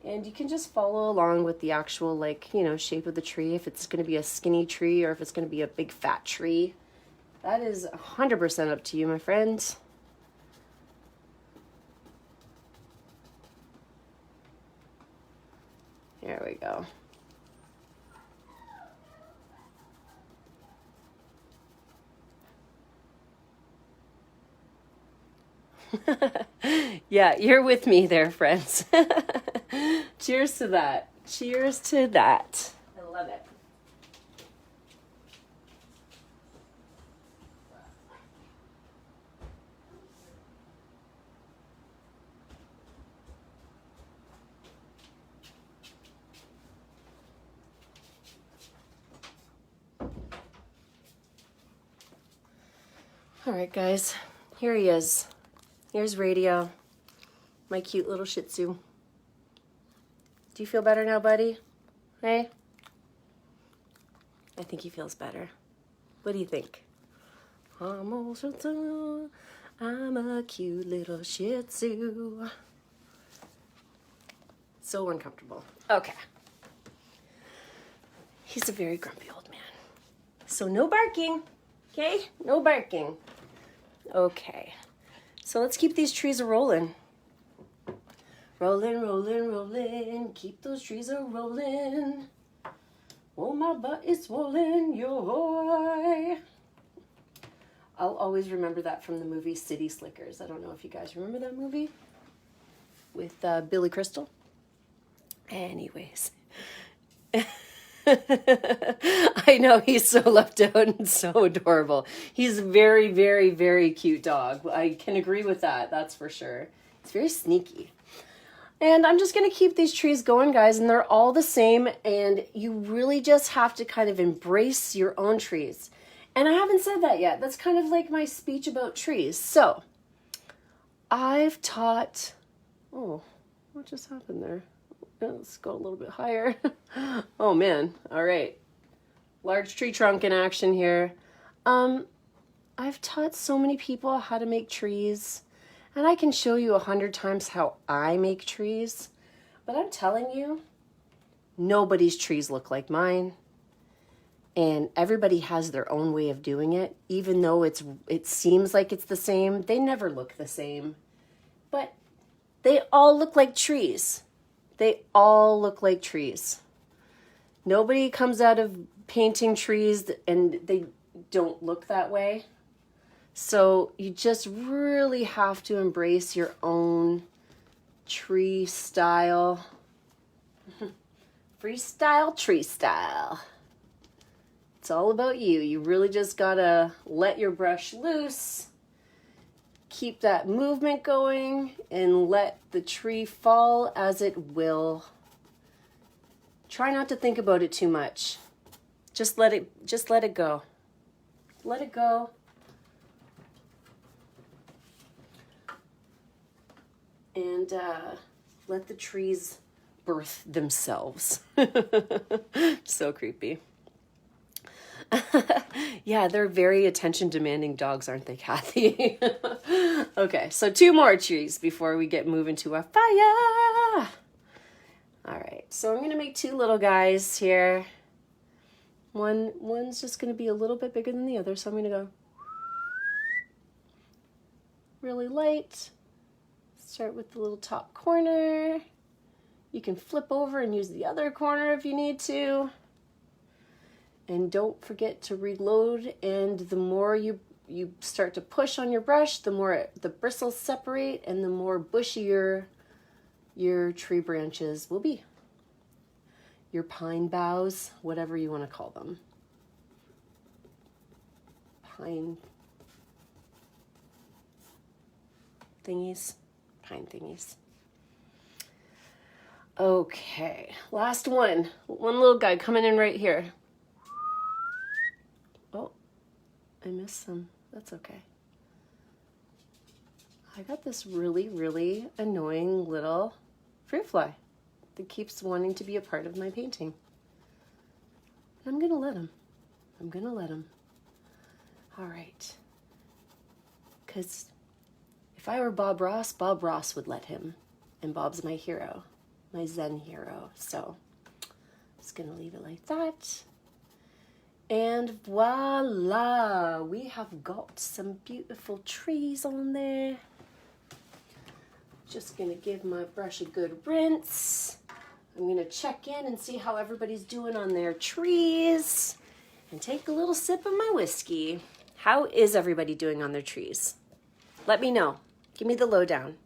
And you can just follow along with the actual, like, you know, shape of the tree, if it's going to be a skinny tree or if it's going to be a big fat tree. That is 100% up to you, my friends. There we go. Yeah, you're with me there, friends. Cheers to that. Cheers to that. I love it. All right, guys, here he is. Here's Radio, my cute little Shih Tzu. Do you feel better now, buddy? Hey? I think he feels better. What do you think? I'm a cute little Shih Tzu. So uncomfortable. Okay. He's a very grumpy old man. So no barking, okay? No barking. Okay. So let's keep these trees a-rolling. Rolling, rolling, rolling. Keep those trees a-rolling. Oh, my butt is swollen, yo. I'll always remember that from the movie City Slickers. I don't know if you guys remember that movie with Billy Crystal. Anyways. I know, he's so left out and so adorable. He's a very, very, very cute dog. I can agree with that, that's for sure. It's very sneaky. And I'm just going to keep these trees going, guys, and they're all the same, and you really just have to kind of embrace your own trees. And I haven't said that yet. That's kind of like my speech about trees. So, I've taught... Oh, what just happened there? Let's go a little bit higher. Oh man, all right. Large tree trunk in action here. I've taught so many people how to make trees, and I can show you 100 times how I make trees, but I'm telling you, nobody's trees look like mine, and everybody has their own way of doing it. Even though it seems like it's the same, they never look the same, but they all look like trees. They all look like trees. Nobody comes out of painting trees and they don't look that way. So you just really have to embrace your own tree style. Freestyle tree style. It's all about you. You really just gotta let your brush loose. Keep that movement going and let the tree fall as it will. Try not to think about it too much. Just let it go. Let it go. And let the trees birth themselves. So creepy. Yeah, they're very attention demanding dogs, aren't they, Kathy? Okay, so 2 more trees before we get moving to a fire. All right, so I'm gonna make 2 little guys here. One's just gonna be a little bit bigger than the other, so I'm gonna go really light. Start with the little top corner. You can flip over and use the other corner if you need to. And don't forget to reload, and the more you start to push on your brush, the more the bristles separate and the more bushier your tree branches will be. Your pine boughs, whatever you want to call them. Pine thingies. Pine thingies. Okay, last one. One little guy coming in right here. Oh, I missed some. That's okay. I got this really, really annoying little fruit fly that keeps wanting to be a part of my painting. I'm gonna let him. I'm gonna let him. All right. Because if I were Bob Ross would let him. And Bob's my hero, my Zen hero. So I'm just gonna leave it like that. And voila, we have got some beautiful trees on there. Just gonna give my brush a good rinse. I'm gonna check in and see how everybody's doing on their trees and take a little sip of my whiskey. How is everybody doing on their trees? Let me know. Give me the lowdown.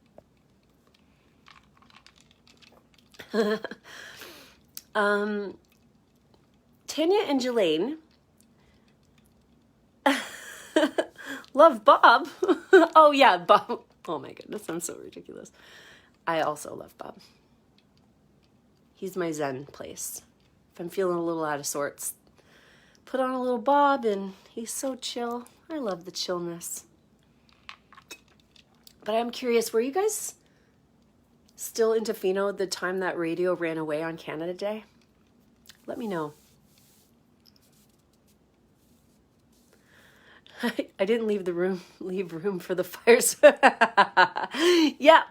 Tanya and Jelaine love Bob. Oh yeah, Bob. Oh my goodness, I'm so ridiculous. I also love Bob. He's my Zen place. If I'm feeling a little out of sorts, put on a little Bob and he's so chill. I love the chillness. But I'm curious, were you guys still into Fino the time that radio ran away on Canada Day? Let me know. I didn't leave room for the fires. Yeah,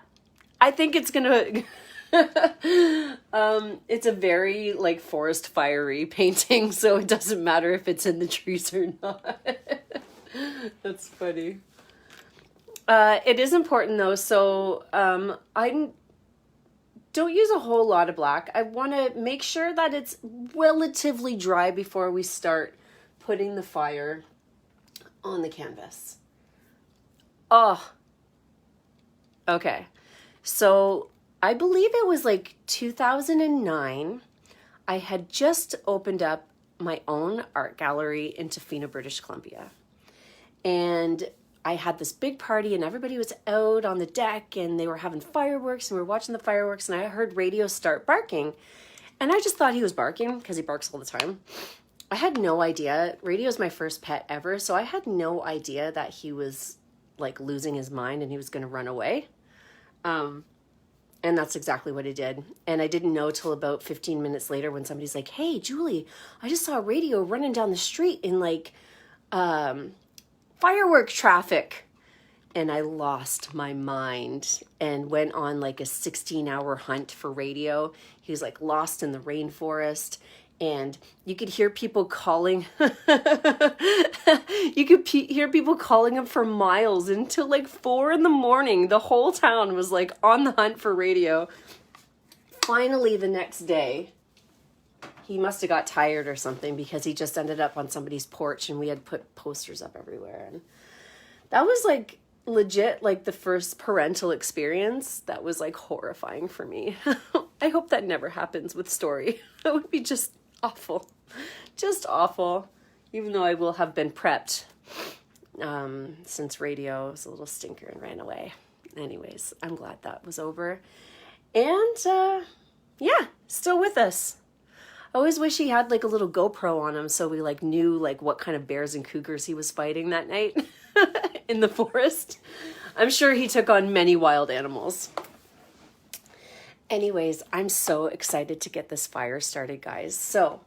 I think it's gonna it's a very like forest fiery painting, so it doesn't matter if it's in the trees or not. That's funny. It is important though, so I don't use a whole lot of black. I want to make sure that it's relatively dry before we start putting the fire on the canvas. Oh, okay. So I believe it was like 2009. I had just opened up my own art gallery in Tofino, British Columbia. And I had this big party and everybody was out on the deck and they were having fireworks and we were watching the fireworks and I heard Radio start barking. And I just thought he was barking because he barks all the time. I had no idea. Radio's my first pet ever, so I had no idea that he was like losing his mind and he was going to run away. And that's exactly what he did. And I didn't know till about 15 minutes later when somebody's like, "Hey, Julie, I just saw Radio running down the street in like firework traffic." And I lost my mind and went on like a 16-hour hunt for Radio. He was like lost in the rainforest. And you could hear people calling. You could hear people calling him for miles until like 4 a.m. The whole town was like on the hunt for Radio. Finally, the next day, he must have got tired or something because he just ended up on somebody's porch and we had put posters up everywhere. And that was like legit, like the first parental experience that was like horrifying for me. I hope that never happens with Story. That would be just awful. Just awful. Even though I will have been prepped since Radio was a little stinker and ran away. Anyways, I'm glad that was over. And yeah, still with us. I always wish he had like a little GoPro on him so we like knew like what kind of bears and cougars he was fighting that night in the forest. I'm sure he took on many wild animals. Anyways, I'm so excited to get this fire started, guys. So,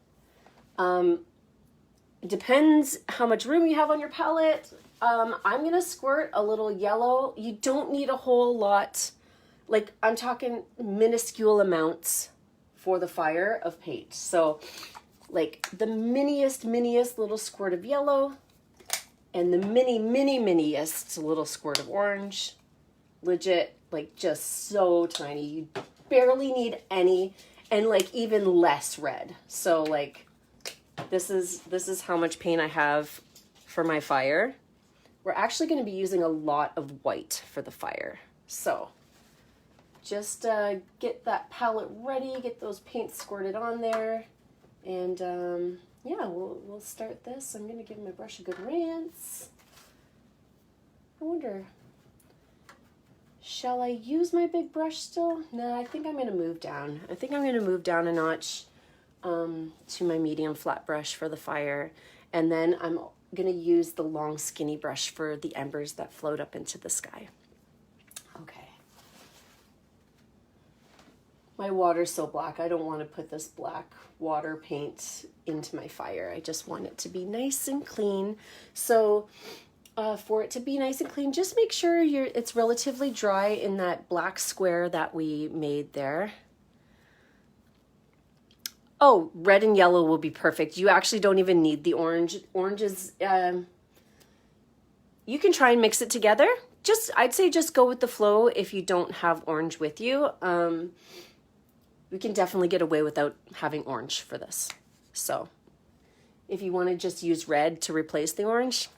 It depends how much room you have on your palette. I'm gonna squirt a little yellow. You don't need a whole lot. Like, I'm talking minuscule amounts for the fire of paint. So like the miniest little squirt of yellow and the miniest little squirt of orange. Legit, like just so tiny. You barely need any, and like even less red. So like this is how much paint I have for my fire. We're actually going to be using a lot of white for the fire. So just get that palette ready, get those paints squirted on there, and yeah, we'll start this. I'm going to give my brush a good rinse. I wonder, shall I use my big brush still? No, I think I'm going to move down. I think I'm going to move down a notch to my medium flat brush for the fire, and then I'm going to use the long skinny brush for the embers that float up into the sky. Okay. My water's so black, I don't want to put this black water paint into my fire. I just want it to be nice and clean. So for it to be nice and clean, just make sure it's relatively dry in that black square that we made there. Oh, red and yellow will be perfect. You actually don't even need the orange. Orange is, you can try and mix it together. I'd say just go with the flow if you don't have orange with you. We can definitely get away without having orange for this. So if you want to just use red to replace the orange,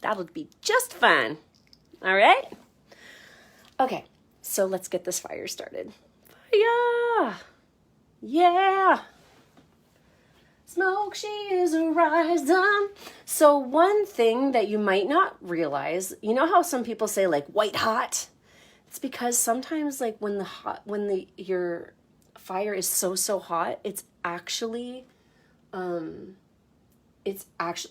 that'll be just fine. All right? Okay, so let's get this fire started. Fire! Yeah! Smoke, she is a rising. So one thing that you might not realize, you know how some people say like white hot? It's because sometimes like when your fire is so hot, it's actually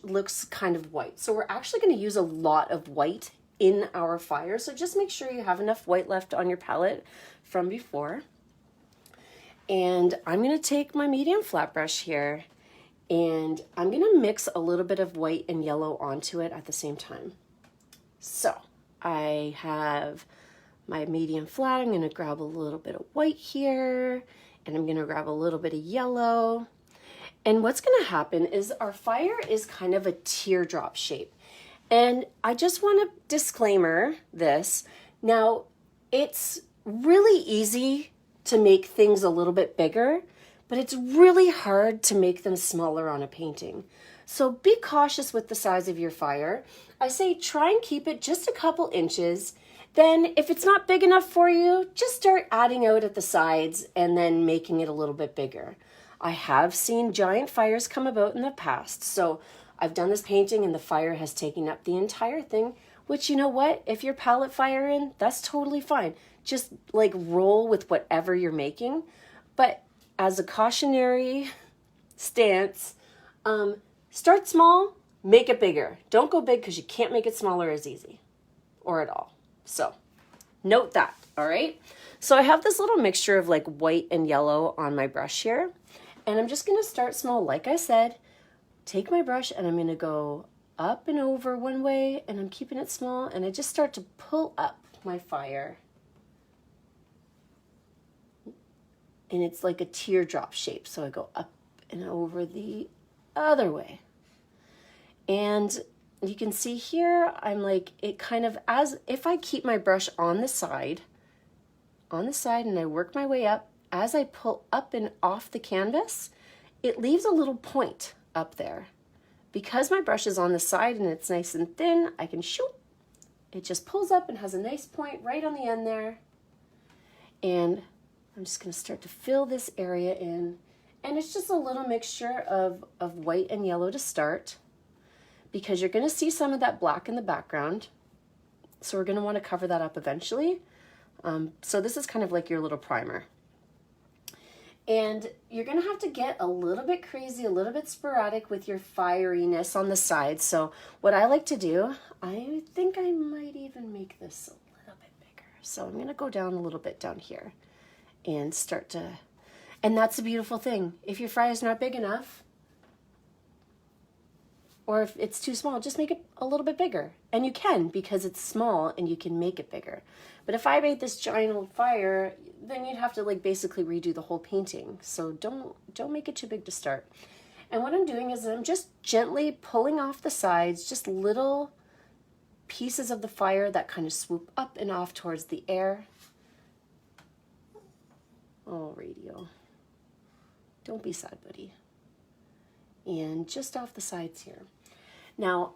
looks kind of white. So we're actually going to use a lot of white in our fire. So just make sure you have enough white left on your palette from before. And I'm going to take my medium flat brush here, and I'm going to mix a little bit of white and yellow onto it at the same time. So I have my medium flat. I'm going to grab a little bit of white here, and I'm going to grab a little bit of yellow. And what's going to happen is our fire is kind of a teardrop shape. And I just want to disclaimer this. Now, it's really easy to make things a little bit bigger, but it's really hard to make them smaller on a painting. So be cautious with the size of your fire. I say try and keep it just a couple inches. Then if it's not big enough for you, just start adding out at the sides and then making it a little bit bigger. I have seen giant fires come about in the past. So I've done this painting and the fire has taken up the entire thing, which, you know what? If you're palette firing, that's totally fine. Just like roll with whatever you're making. But as a cautionary stance, start small, make it bigger. Don't go big because you can't make it smaller as easy or at all. So note that, all right? So I have this little mixture of like white and yellow on my brush here. And I'm just going to start small. Like I said, take my brush and I'm going to go up and over one way, and I'm keeping it small, and I just start to pull up my fire. And it's like a teardrop shape. So I go up and over the other way. And you can see here, I'm like, it kind of, as if I keep my brush on the side, and I work my way up, as I pull up and off the canvas, it leaves a little point up there. Because my brush is on the side and it's nice and thin, I can shoot. It just pulls up and has a nice point right on the end there. And I'm just going to start to fill this area in. And it's just a little mixture of white and yellow to start, because you're going to see some of that black in the background. So we're going to want to cover that up eventually. So this is kind of like your little primer. And you're going to have to get a little bit crazy, a little bit sporadic with your fieriness on the sides. So what I like to do, I think I might even make this a little bit bigger. So I'm going to go down a little bit down here and start to, and that's the beautiful thing. If your fire is not big enough, Or if it's too small, just make it a little bit bigger. And you can, because it's small and you can make it bigger. But if I made this giant old fire, then you'd have to like basically redo the whole painting. So don't make it too big to start. And what I'm doing is I'm just gently pulling off the sides, just little pieces of the fire that kind of swoop up and off towards the air. Oh, radio. Don't be sad, buddy. And just off the sides here. Now,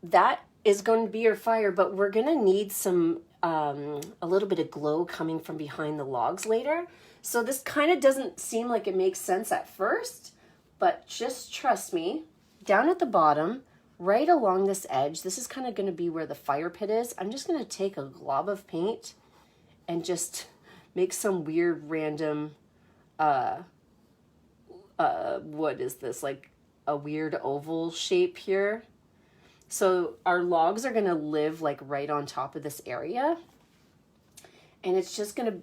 that is going to be your fire, but we're going to need some, a little bit of glow coming from behind the logs later. So this kind of doesn't seem like it makes sense at first, but just trust me, down at the bottom, right along this edge, this is kind of going to be where the fire pit is. I'm just going to take a glob of paint and just make some weird random, what is this, like a weird oval shape here. So our logs are going to live like right on top of this area. And it's just going to,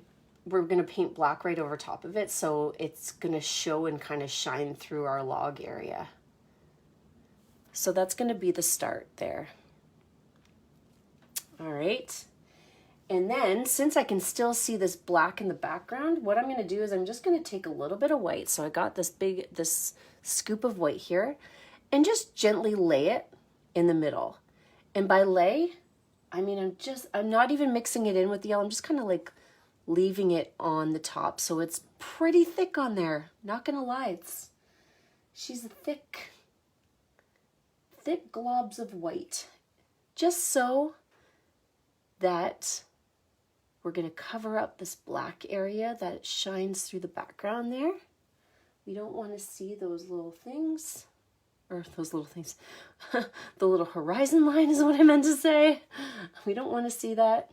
we're going to paint black right over top of it. So it's going to show and kind of shine through our log area. So that's going to be the start there. All right. And then since I can still see this black in the background, what I'm going to do is I'm just going to take a little bit of white. So I got this scoop of white here and just gently lay it in the middle. And by lay, I mean, I'm not even mixing it in with the yellow. I'm just kind of like leaving it on the top. So it's pretty thick on there. Not going to lie. She's a thick globs of white. Just so that we're going to cover up this black area that shines through the background there. We don't want to see those little things, or those little things, the little horizon line is what I meant to say. We don't want to see that.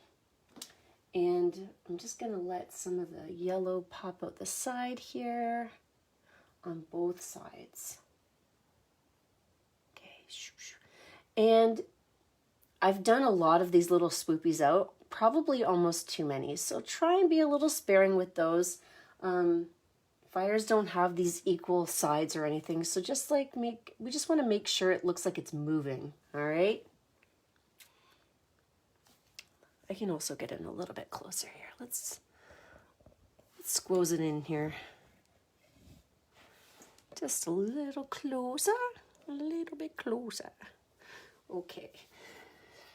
And I'm just going to let some of the yellow pop out the side here on both sides. Okay. And I've done a lot of these little swoopies out, probably almost too many. So try and be a little sparing with those. Fires don't have these equal sides or anything. So just like we just want to make sure it looks like it's moving. All right. I can also get in a little bit closer here. Let's squoze it in here. Just a little closer, a little bit closer. Okay.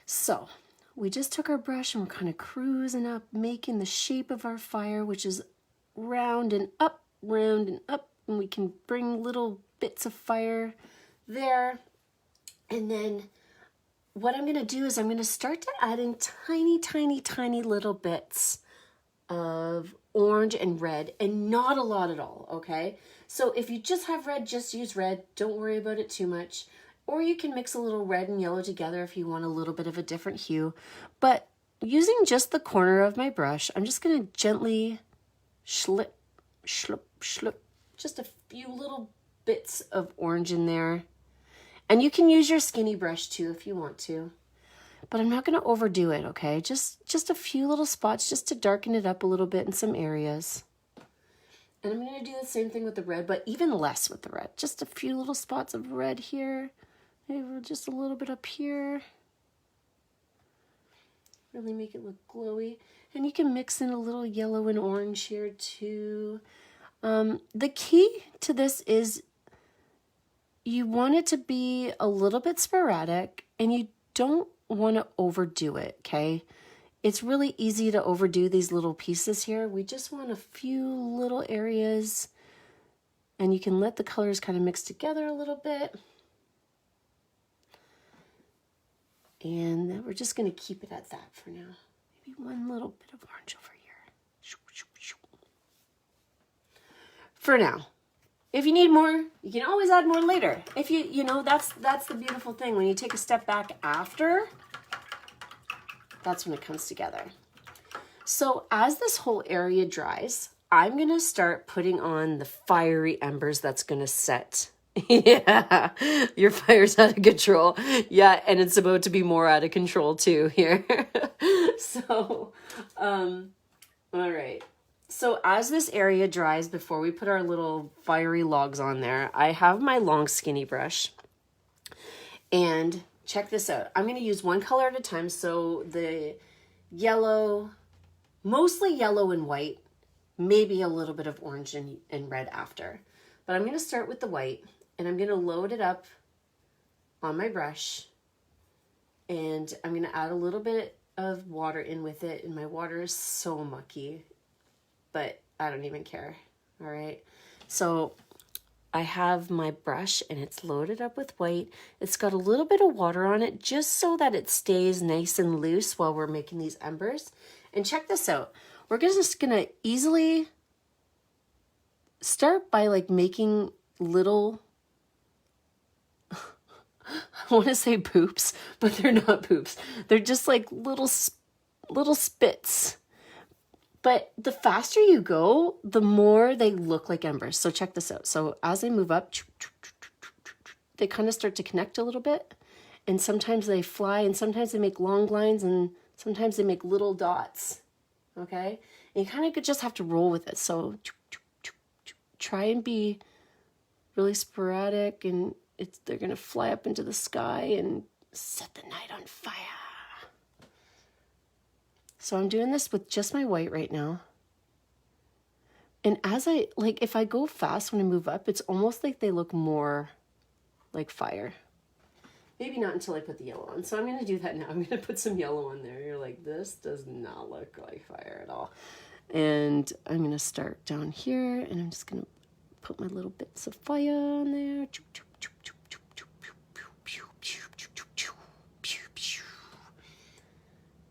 So we just took our brush and we're kind of cruising up, making the shape of our fire, which is round and up, and we can bring little bits of fire there. And then what I'm going to do is I'm going to start to add in tiny little bits of orange and red, and not a lot at all, okay? So if you just have red, just use red. Don't worry about it too much. Or you can mix a little red and yellow together if you want a little bit of a different hue. But using just the corner of my brush, I'm just going to gently slip, just a few little bits of orange in there. And you can use your skinny brush too if you want to. But I'm not going to overdo it, okay? Just a few little spots just to darken it up a little bit in some areas. And I'm going to do the same thing with the red, but even less with the red. Just a few little spots of red here. Maybe just a little bit up here. Really make it look glowy. And you can mix in a little yellow and orange here too. The key to this is you want it to be a little bit sporadic and you don't want to overdo it, okay? It's really easy to overdo these little pieces here. We just want a few little areas and you can let the colors kind of mix together a little bit. And we're just going to keep it at that for now. Maybe one little bit of orange over here. For now. If you need more, you can always add more later. If you know, that's the beautiful thing. When you take a step back after, that's when it comes together. So as this whole area dries, I'm going to start putting on the fiery embers that's going to set. Yeah, your fire's out of control. Yeah, and it's about to be more out of control too here. So, all right. So as this area dries, before we put our little fiery logs on there, I have my long skinny brush. And check this out. I'm going to use one color at a time. So the yellow, mostly yellow and white, maybe a little bit of orange and red after. But I'm going to start with the white, and I'm going to load it up on my brush, and I'm going to add a little bit of water in with it. And my water is so mucky, but I don't even care. All right. So I have my brush and it's loaded up with white. It's got a little bit of water on it just so that it stays nice and loose while we're making these embers. And check this out. We're just gonna easily start by like making little, I want to say poops, but they're not poops. They're just like little spits. But the faster you go, the more they look like embers. So check this out. So as I move up, they kind of start to connect a little bit. And sometimes they fly, and sometimes they make long lines, and sometimes they make little dots. Okay? And you kind of just have to roll with it. So try and be really sporadic, and they're going to fly up into the sky and set the night on fire. So I'm doing this with just my white right now. And as if I go fast when I move up, it's almost like they look more like fire. Maybe not until I put the yellow on. So I'm going to do that now. I'm going to put some yellow on there. You're like, this does not look like fire at all. And I'm going to start down here, and I'm just going to put my little bits of fire on there.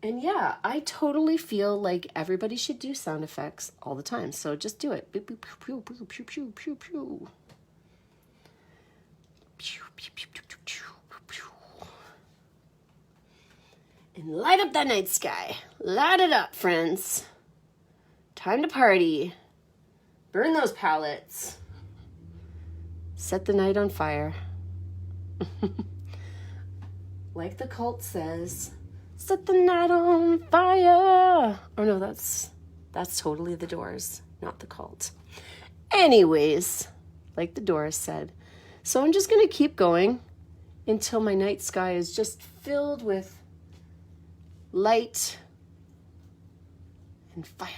And yeah, I totally feel like everybody should do sound effects all the time. So just do it. Pew, pew, pew, pew, pew, pew, pew, pew. Pew, pew, pew, pew, pew, pew, pew. And light up that night sky. Light it up, friends. Time to party. Burn those pallets. Set the night on fire. Like the cult says, set the night on fire. Oh no, that's totally the Doors, not the Cult. Anyways, like the Doors said. So I'm just gonna keep going until my night sky is just filled with light and fire.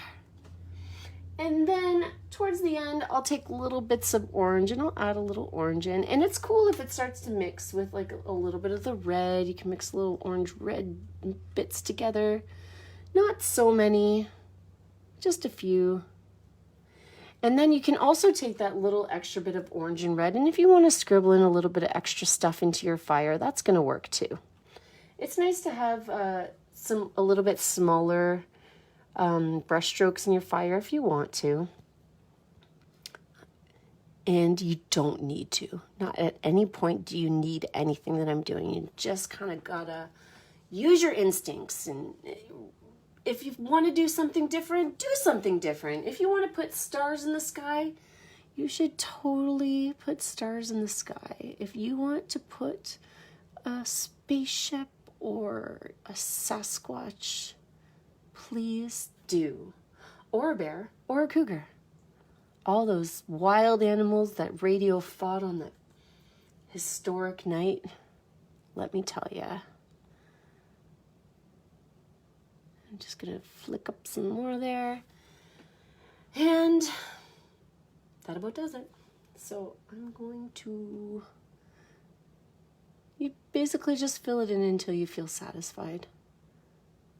And then towards the end, I'll take little bits of orange and I'll add a little orange in. And it's cool if it starts to mix with like a little bit of the red. You can mix little orange red bits together. Not so many, just a few. And then you can also take that little extra bit of orange and red. And if you want to scribble in a little bit of extra stuff into your fire, that's going to work too. It's nice to have a little bit smaller brush strokes in your fire if you want to. And you don't need to. Not at any point do you need anything that I'm doing. You just kind of gotta use your instincts. And if you want to do something different, do something different. If you want to put stars in the sky, you should totally put stars in the sky. If you want to put a spaceship or a Sasquatch, please do. Or a bear, or a cougar. All those wild animals that radio fought on that historic night, let me tell ya. I'm just gonna flick up some more there. And that about does it. So I'm going to, you basically just fill it in until you feel satisfied.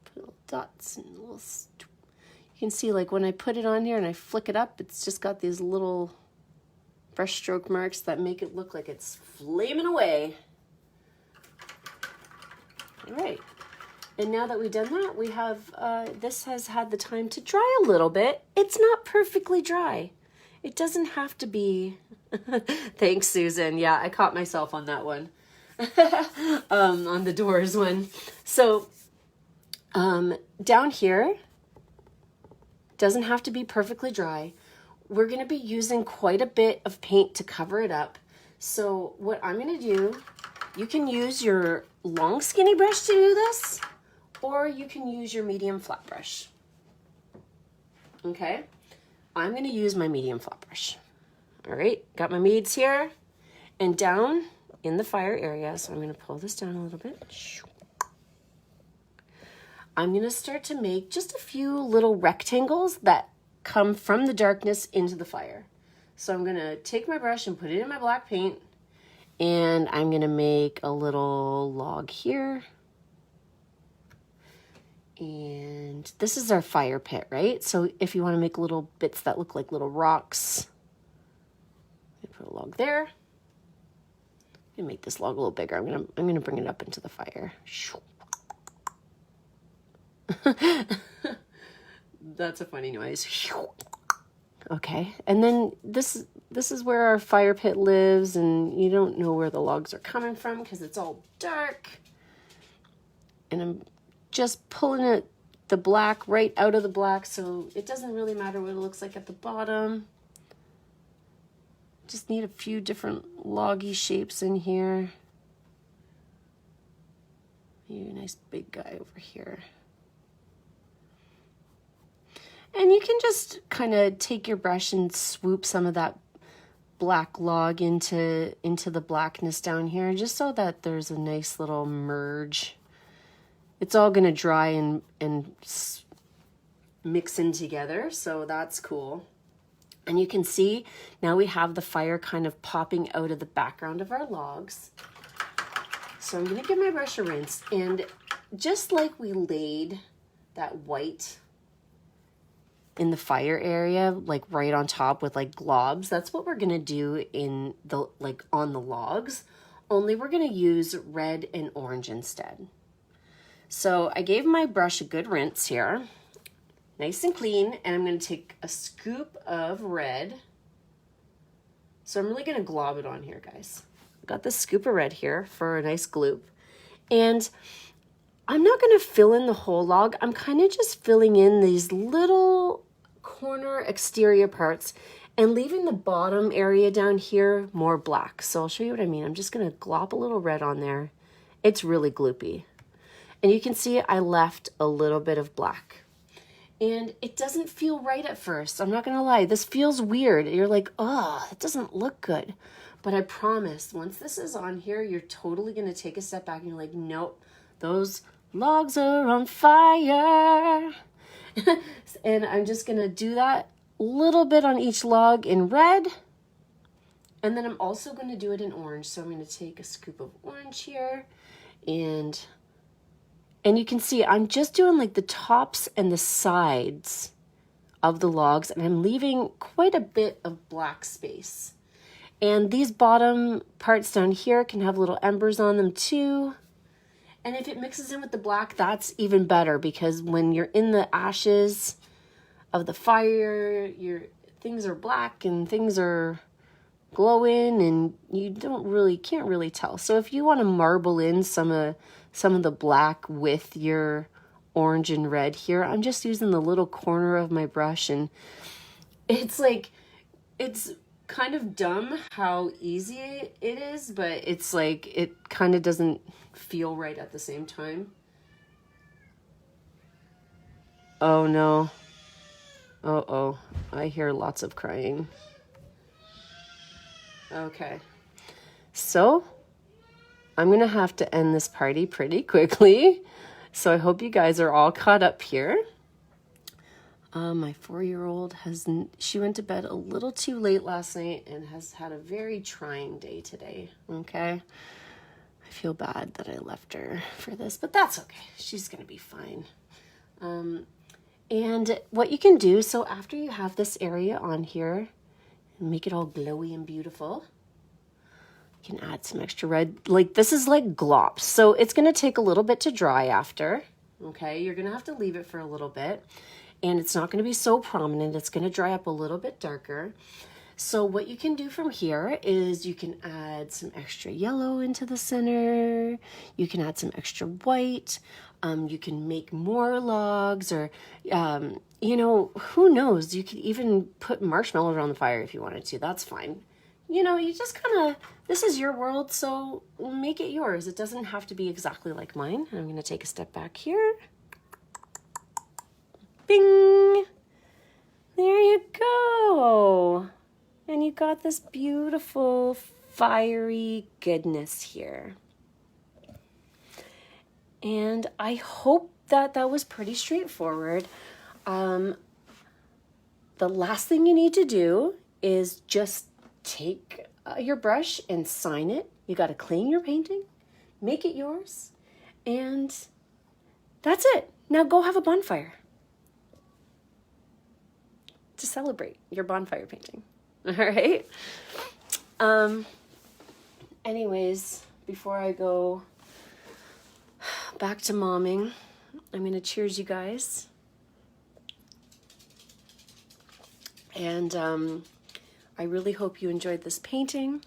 Put little dots and little, you can see like when I put it on here and I flick it up, it's just got these little brush stroke marks that make it look like it's flaming away. All right. And now that we've done that, we have, this has had the time to dry a little bit. It's not perfectly dry. It doesn't have to be. Thanks, Susan. Yeah, I caught myself on that one. On the Doors one. So down here, doesn't have to be perfectly dry. We're going to be using quite a bit of paint to cover it up. So what I'm going to do, you can use your long skinny brush to do this, or you can use your medium flat brush. Okay, I'm going to use my medium flat brush. All right, got my meads here, and down in the fire area. So I'm going to pull this down a little bit. I'm going to start to make just a few little rectangles that come from the darkness into the fire. So I'm going to take my brush and put it in my black paint, and I'm going to make a little log here. And this is our fire pit, right? So if you want to make little bits that look like little rocks, put a log there. And make this log a little bigger. I'm gonna bring it up into the fire. That's a funny noise. Okay, and then this is where our fire pit lives, and you don't know where the logs are coming from because it's all dark. And I'm just pulling the black right out of the black, so it doesn't really matter what it looks like at the bottom. Just need a few different loggy shapes in here. Maybe a nice big guy over here. And you can just kind of take your brush and swoop some of that black log into the blackness down here, just so that there's a nice little merge. It's all going to dry and mix in together, so that's cool. And you can see now we have the fire kind of popping out of the background of our logs. So I'm going to give my brush a rinse, and just like we laid that white in the fire area, like right on top with like globs, that's what we're going to do in the on the logs, only we're going to use red and orange instead. So I gave my brush a good rinse here, nice and clean, and I'm going to take a scoop of red. So I'm really going to glob it on here, guys. I got this scoop of red here for a nice gloop. And I'm not going to fill in the whole log. I'm kind of just filling in these little corner exterior parts and leaving the bottom area down here more black. So I'll show you what I mean. I'm just going to glop a little red on there. It's really gloopy. And you can see I left a little bit of black. And it doesn't feel right at first. I'm not going to lie. This feels weird. You're like, oh, that doesn't look good. But I promise, once this is on here, you're totally going to take a step back and you're like, nope, those logs are on fire. And I'm just going to do that little bit on each log in red. And then I'm also going to do it in orange. So I'm going to take a scoop of orange here, and you can see I'm just doing like the tops and the sides of the logs, and I'm leaving quite a bit of black space. And these bottom parts down here can have little embers on them too. And if it mixes in with the black, that's even better, because when you're in the ashes of the fire, things are black and things are glowing, and you can't really tell. So if you want to marble in some of the black with your orange and red here, I'm just using the little corner of my brush, and it's kind of dumb how easy it is, but it's like it kind of doesn't feel right at the same time. Oh no. Oh, I hear lots of crying. Okay. So I'm going to have to end this party pretty quickly. So I hope you guys are all caught up here. My 4-year-old she went to bed a little too late last night and has had a very trying day today. Okay. I feel bad that I left her for this, but that's okay. She's going to be fine. And what you can do, so after you have this area on here, and make it all glowy and beautiful, you can add some extra red. Like, this is like glops, so it's going to take a little bit to dry after. Okay, you're going to have to leave it for a little bit, and it's not going to be so prominent. It's going to dry up a little bit darker. So what you can do from here is you can add some extra yellow into the center. You can add some extra white. You can make more logs, or, who knows? You could even put marshmallows on the fire if you wanted to. That's fine. You just kind of, this is your world, so make it yours. It doesn't have to be exactly like mine. I'm going to take a step back here. Bing! There you go. And you got this beautiful fiery goodness here. And I hope that that was pretty straightforward. The last thing you need to do is just take your brush and sign it. You got to clean your painting, make it yours, and that's it. Now go have a bonfire to celebrate your bonfire painting. All right. Anyways, before I go back to momming, I'm going to cheers you guys. And I really hope you enjoyed this painting.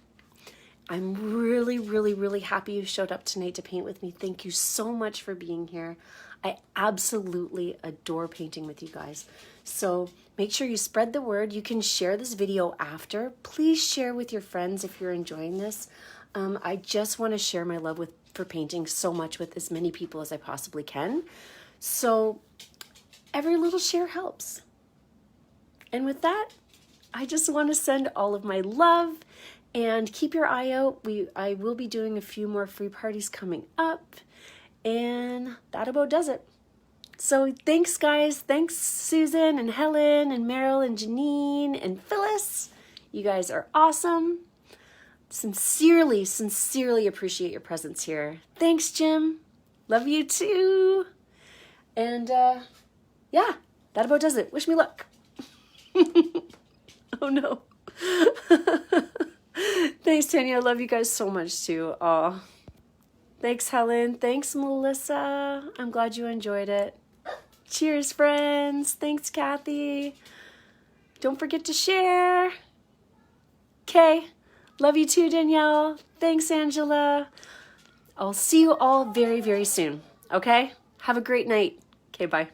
I'm really, really, really happy you showed up tonight to paint with me. Thank you so much for being here. I absolutely adore painting with you guys. So make sure you spread the word. You can share this video after. Please share with your friends if you're enjoying this. I just want to share my love for painting so much with as many people as I possibly can. So every little share helps. And with that, I just want to send all of my love and keep your eye out. I will be doing a few more free parties coming up, and that about does it. So thanks, guys. Thanks, Susan and Helen and Meryl and Janine and Phyllis. You guys are awesome. Sincerely, sincerely appreciate your presence here. Thanks, Jim. Love you too. And yeah, that about does it. Wish me luck. Oh no. Thanks, Tanya. I love you guys so much too. Oh, thanks, Helen. Thanks, Melissa. I'm glad you enjoyed it. Cheers, friends. Thanks, Kathy. Don't forget to share. Okay. Love you too, Danielle. Thanks, Angela. I'll see you all very, very soon. Okay? Have a great night. Okay, bye.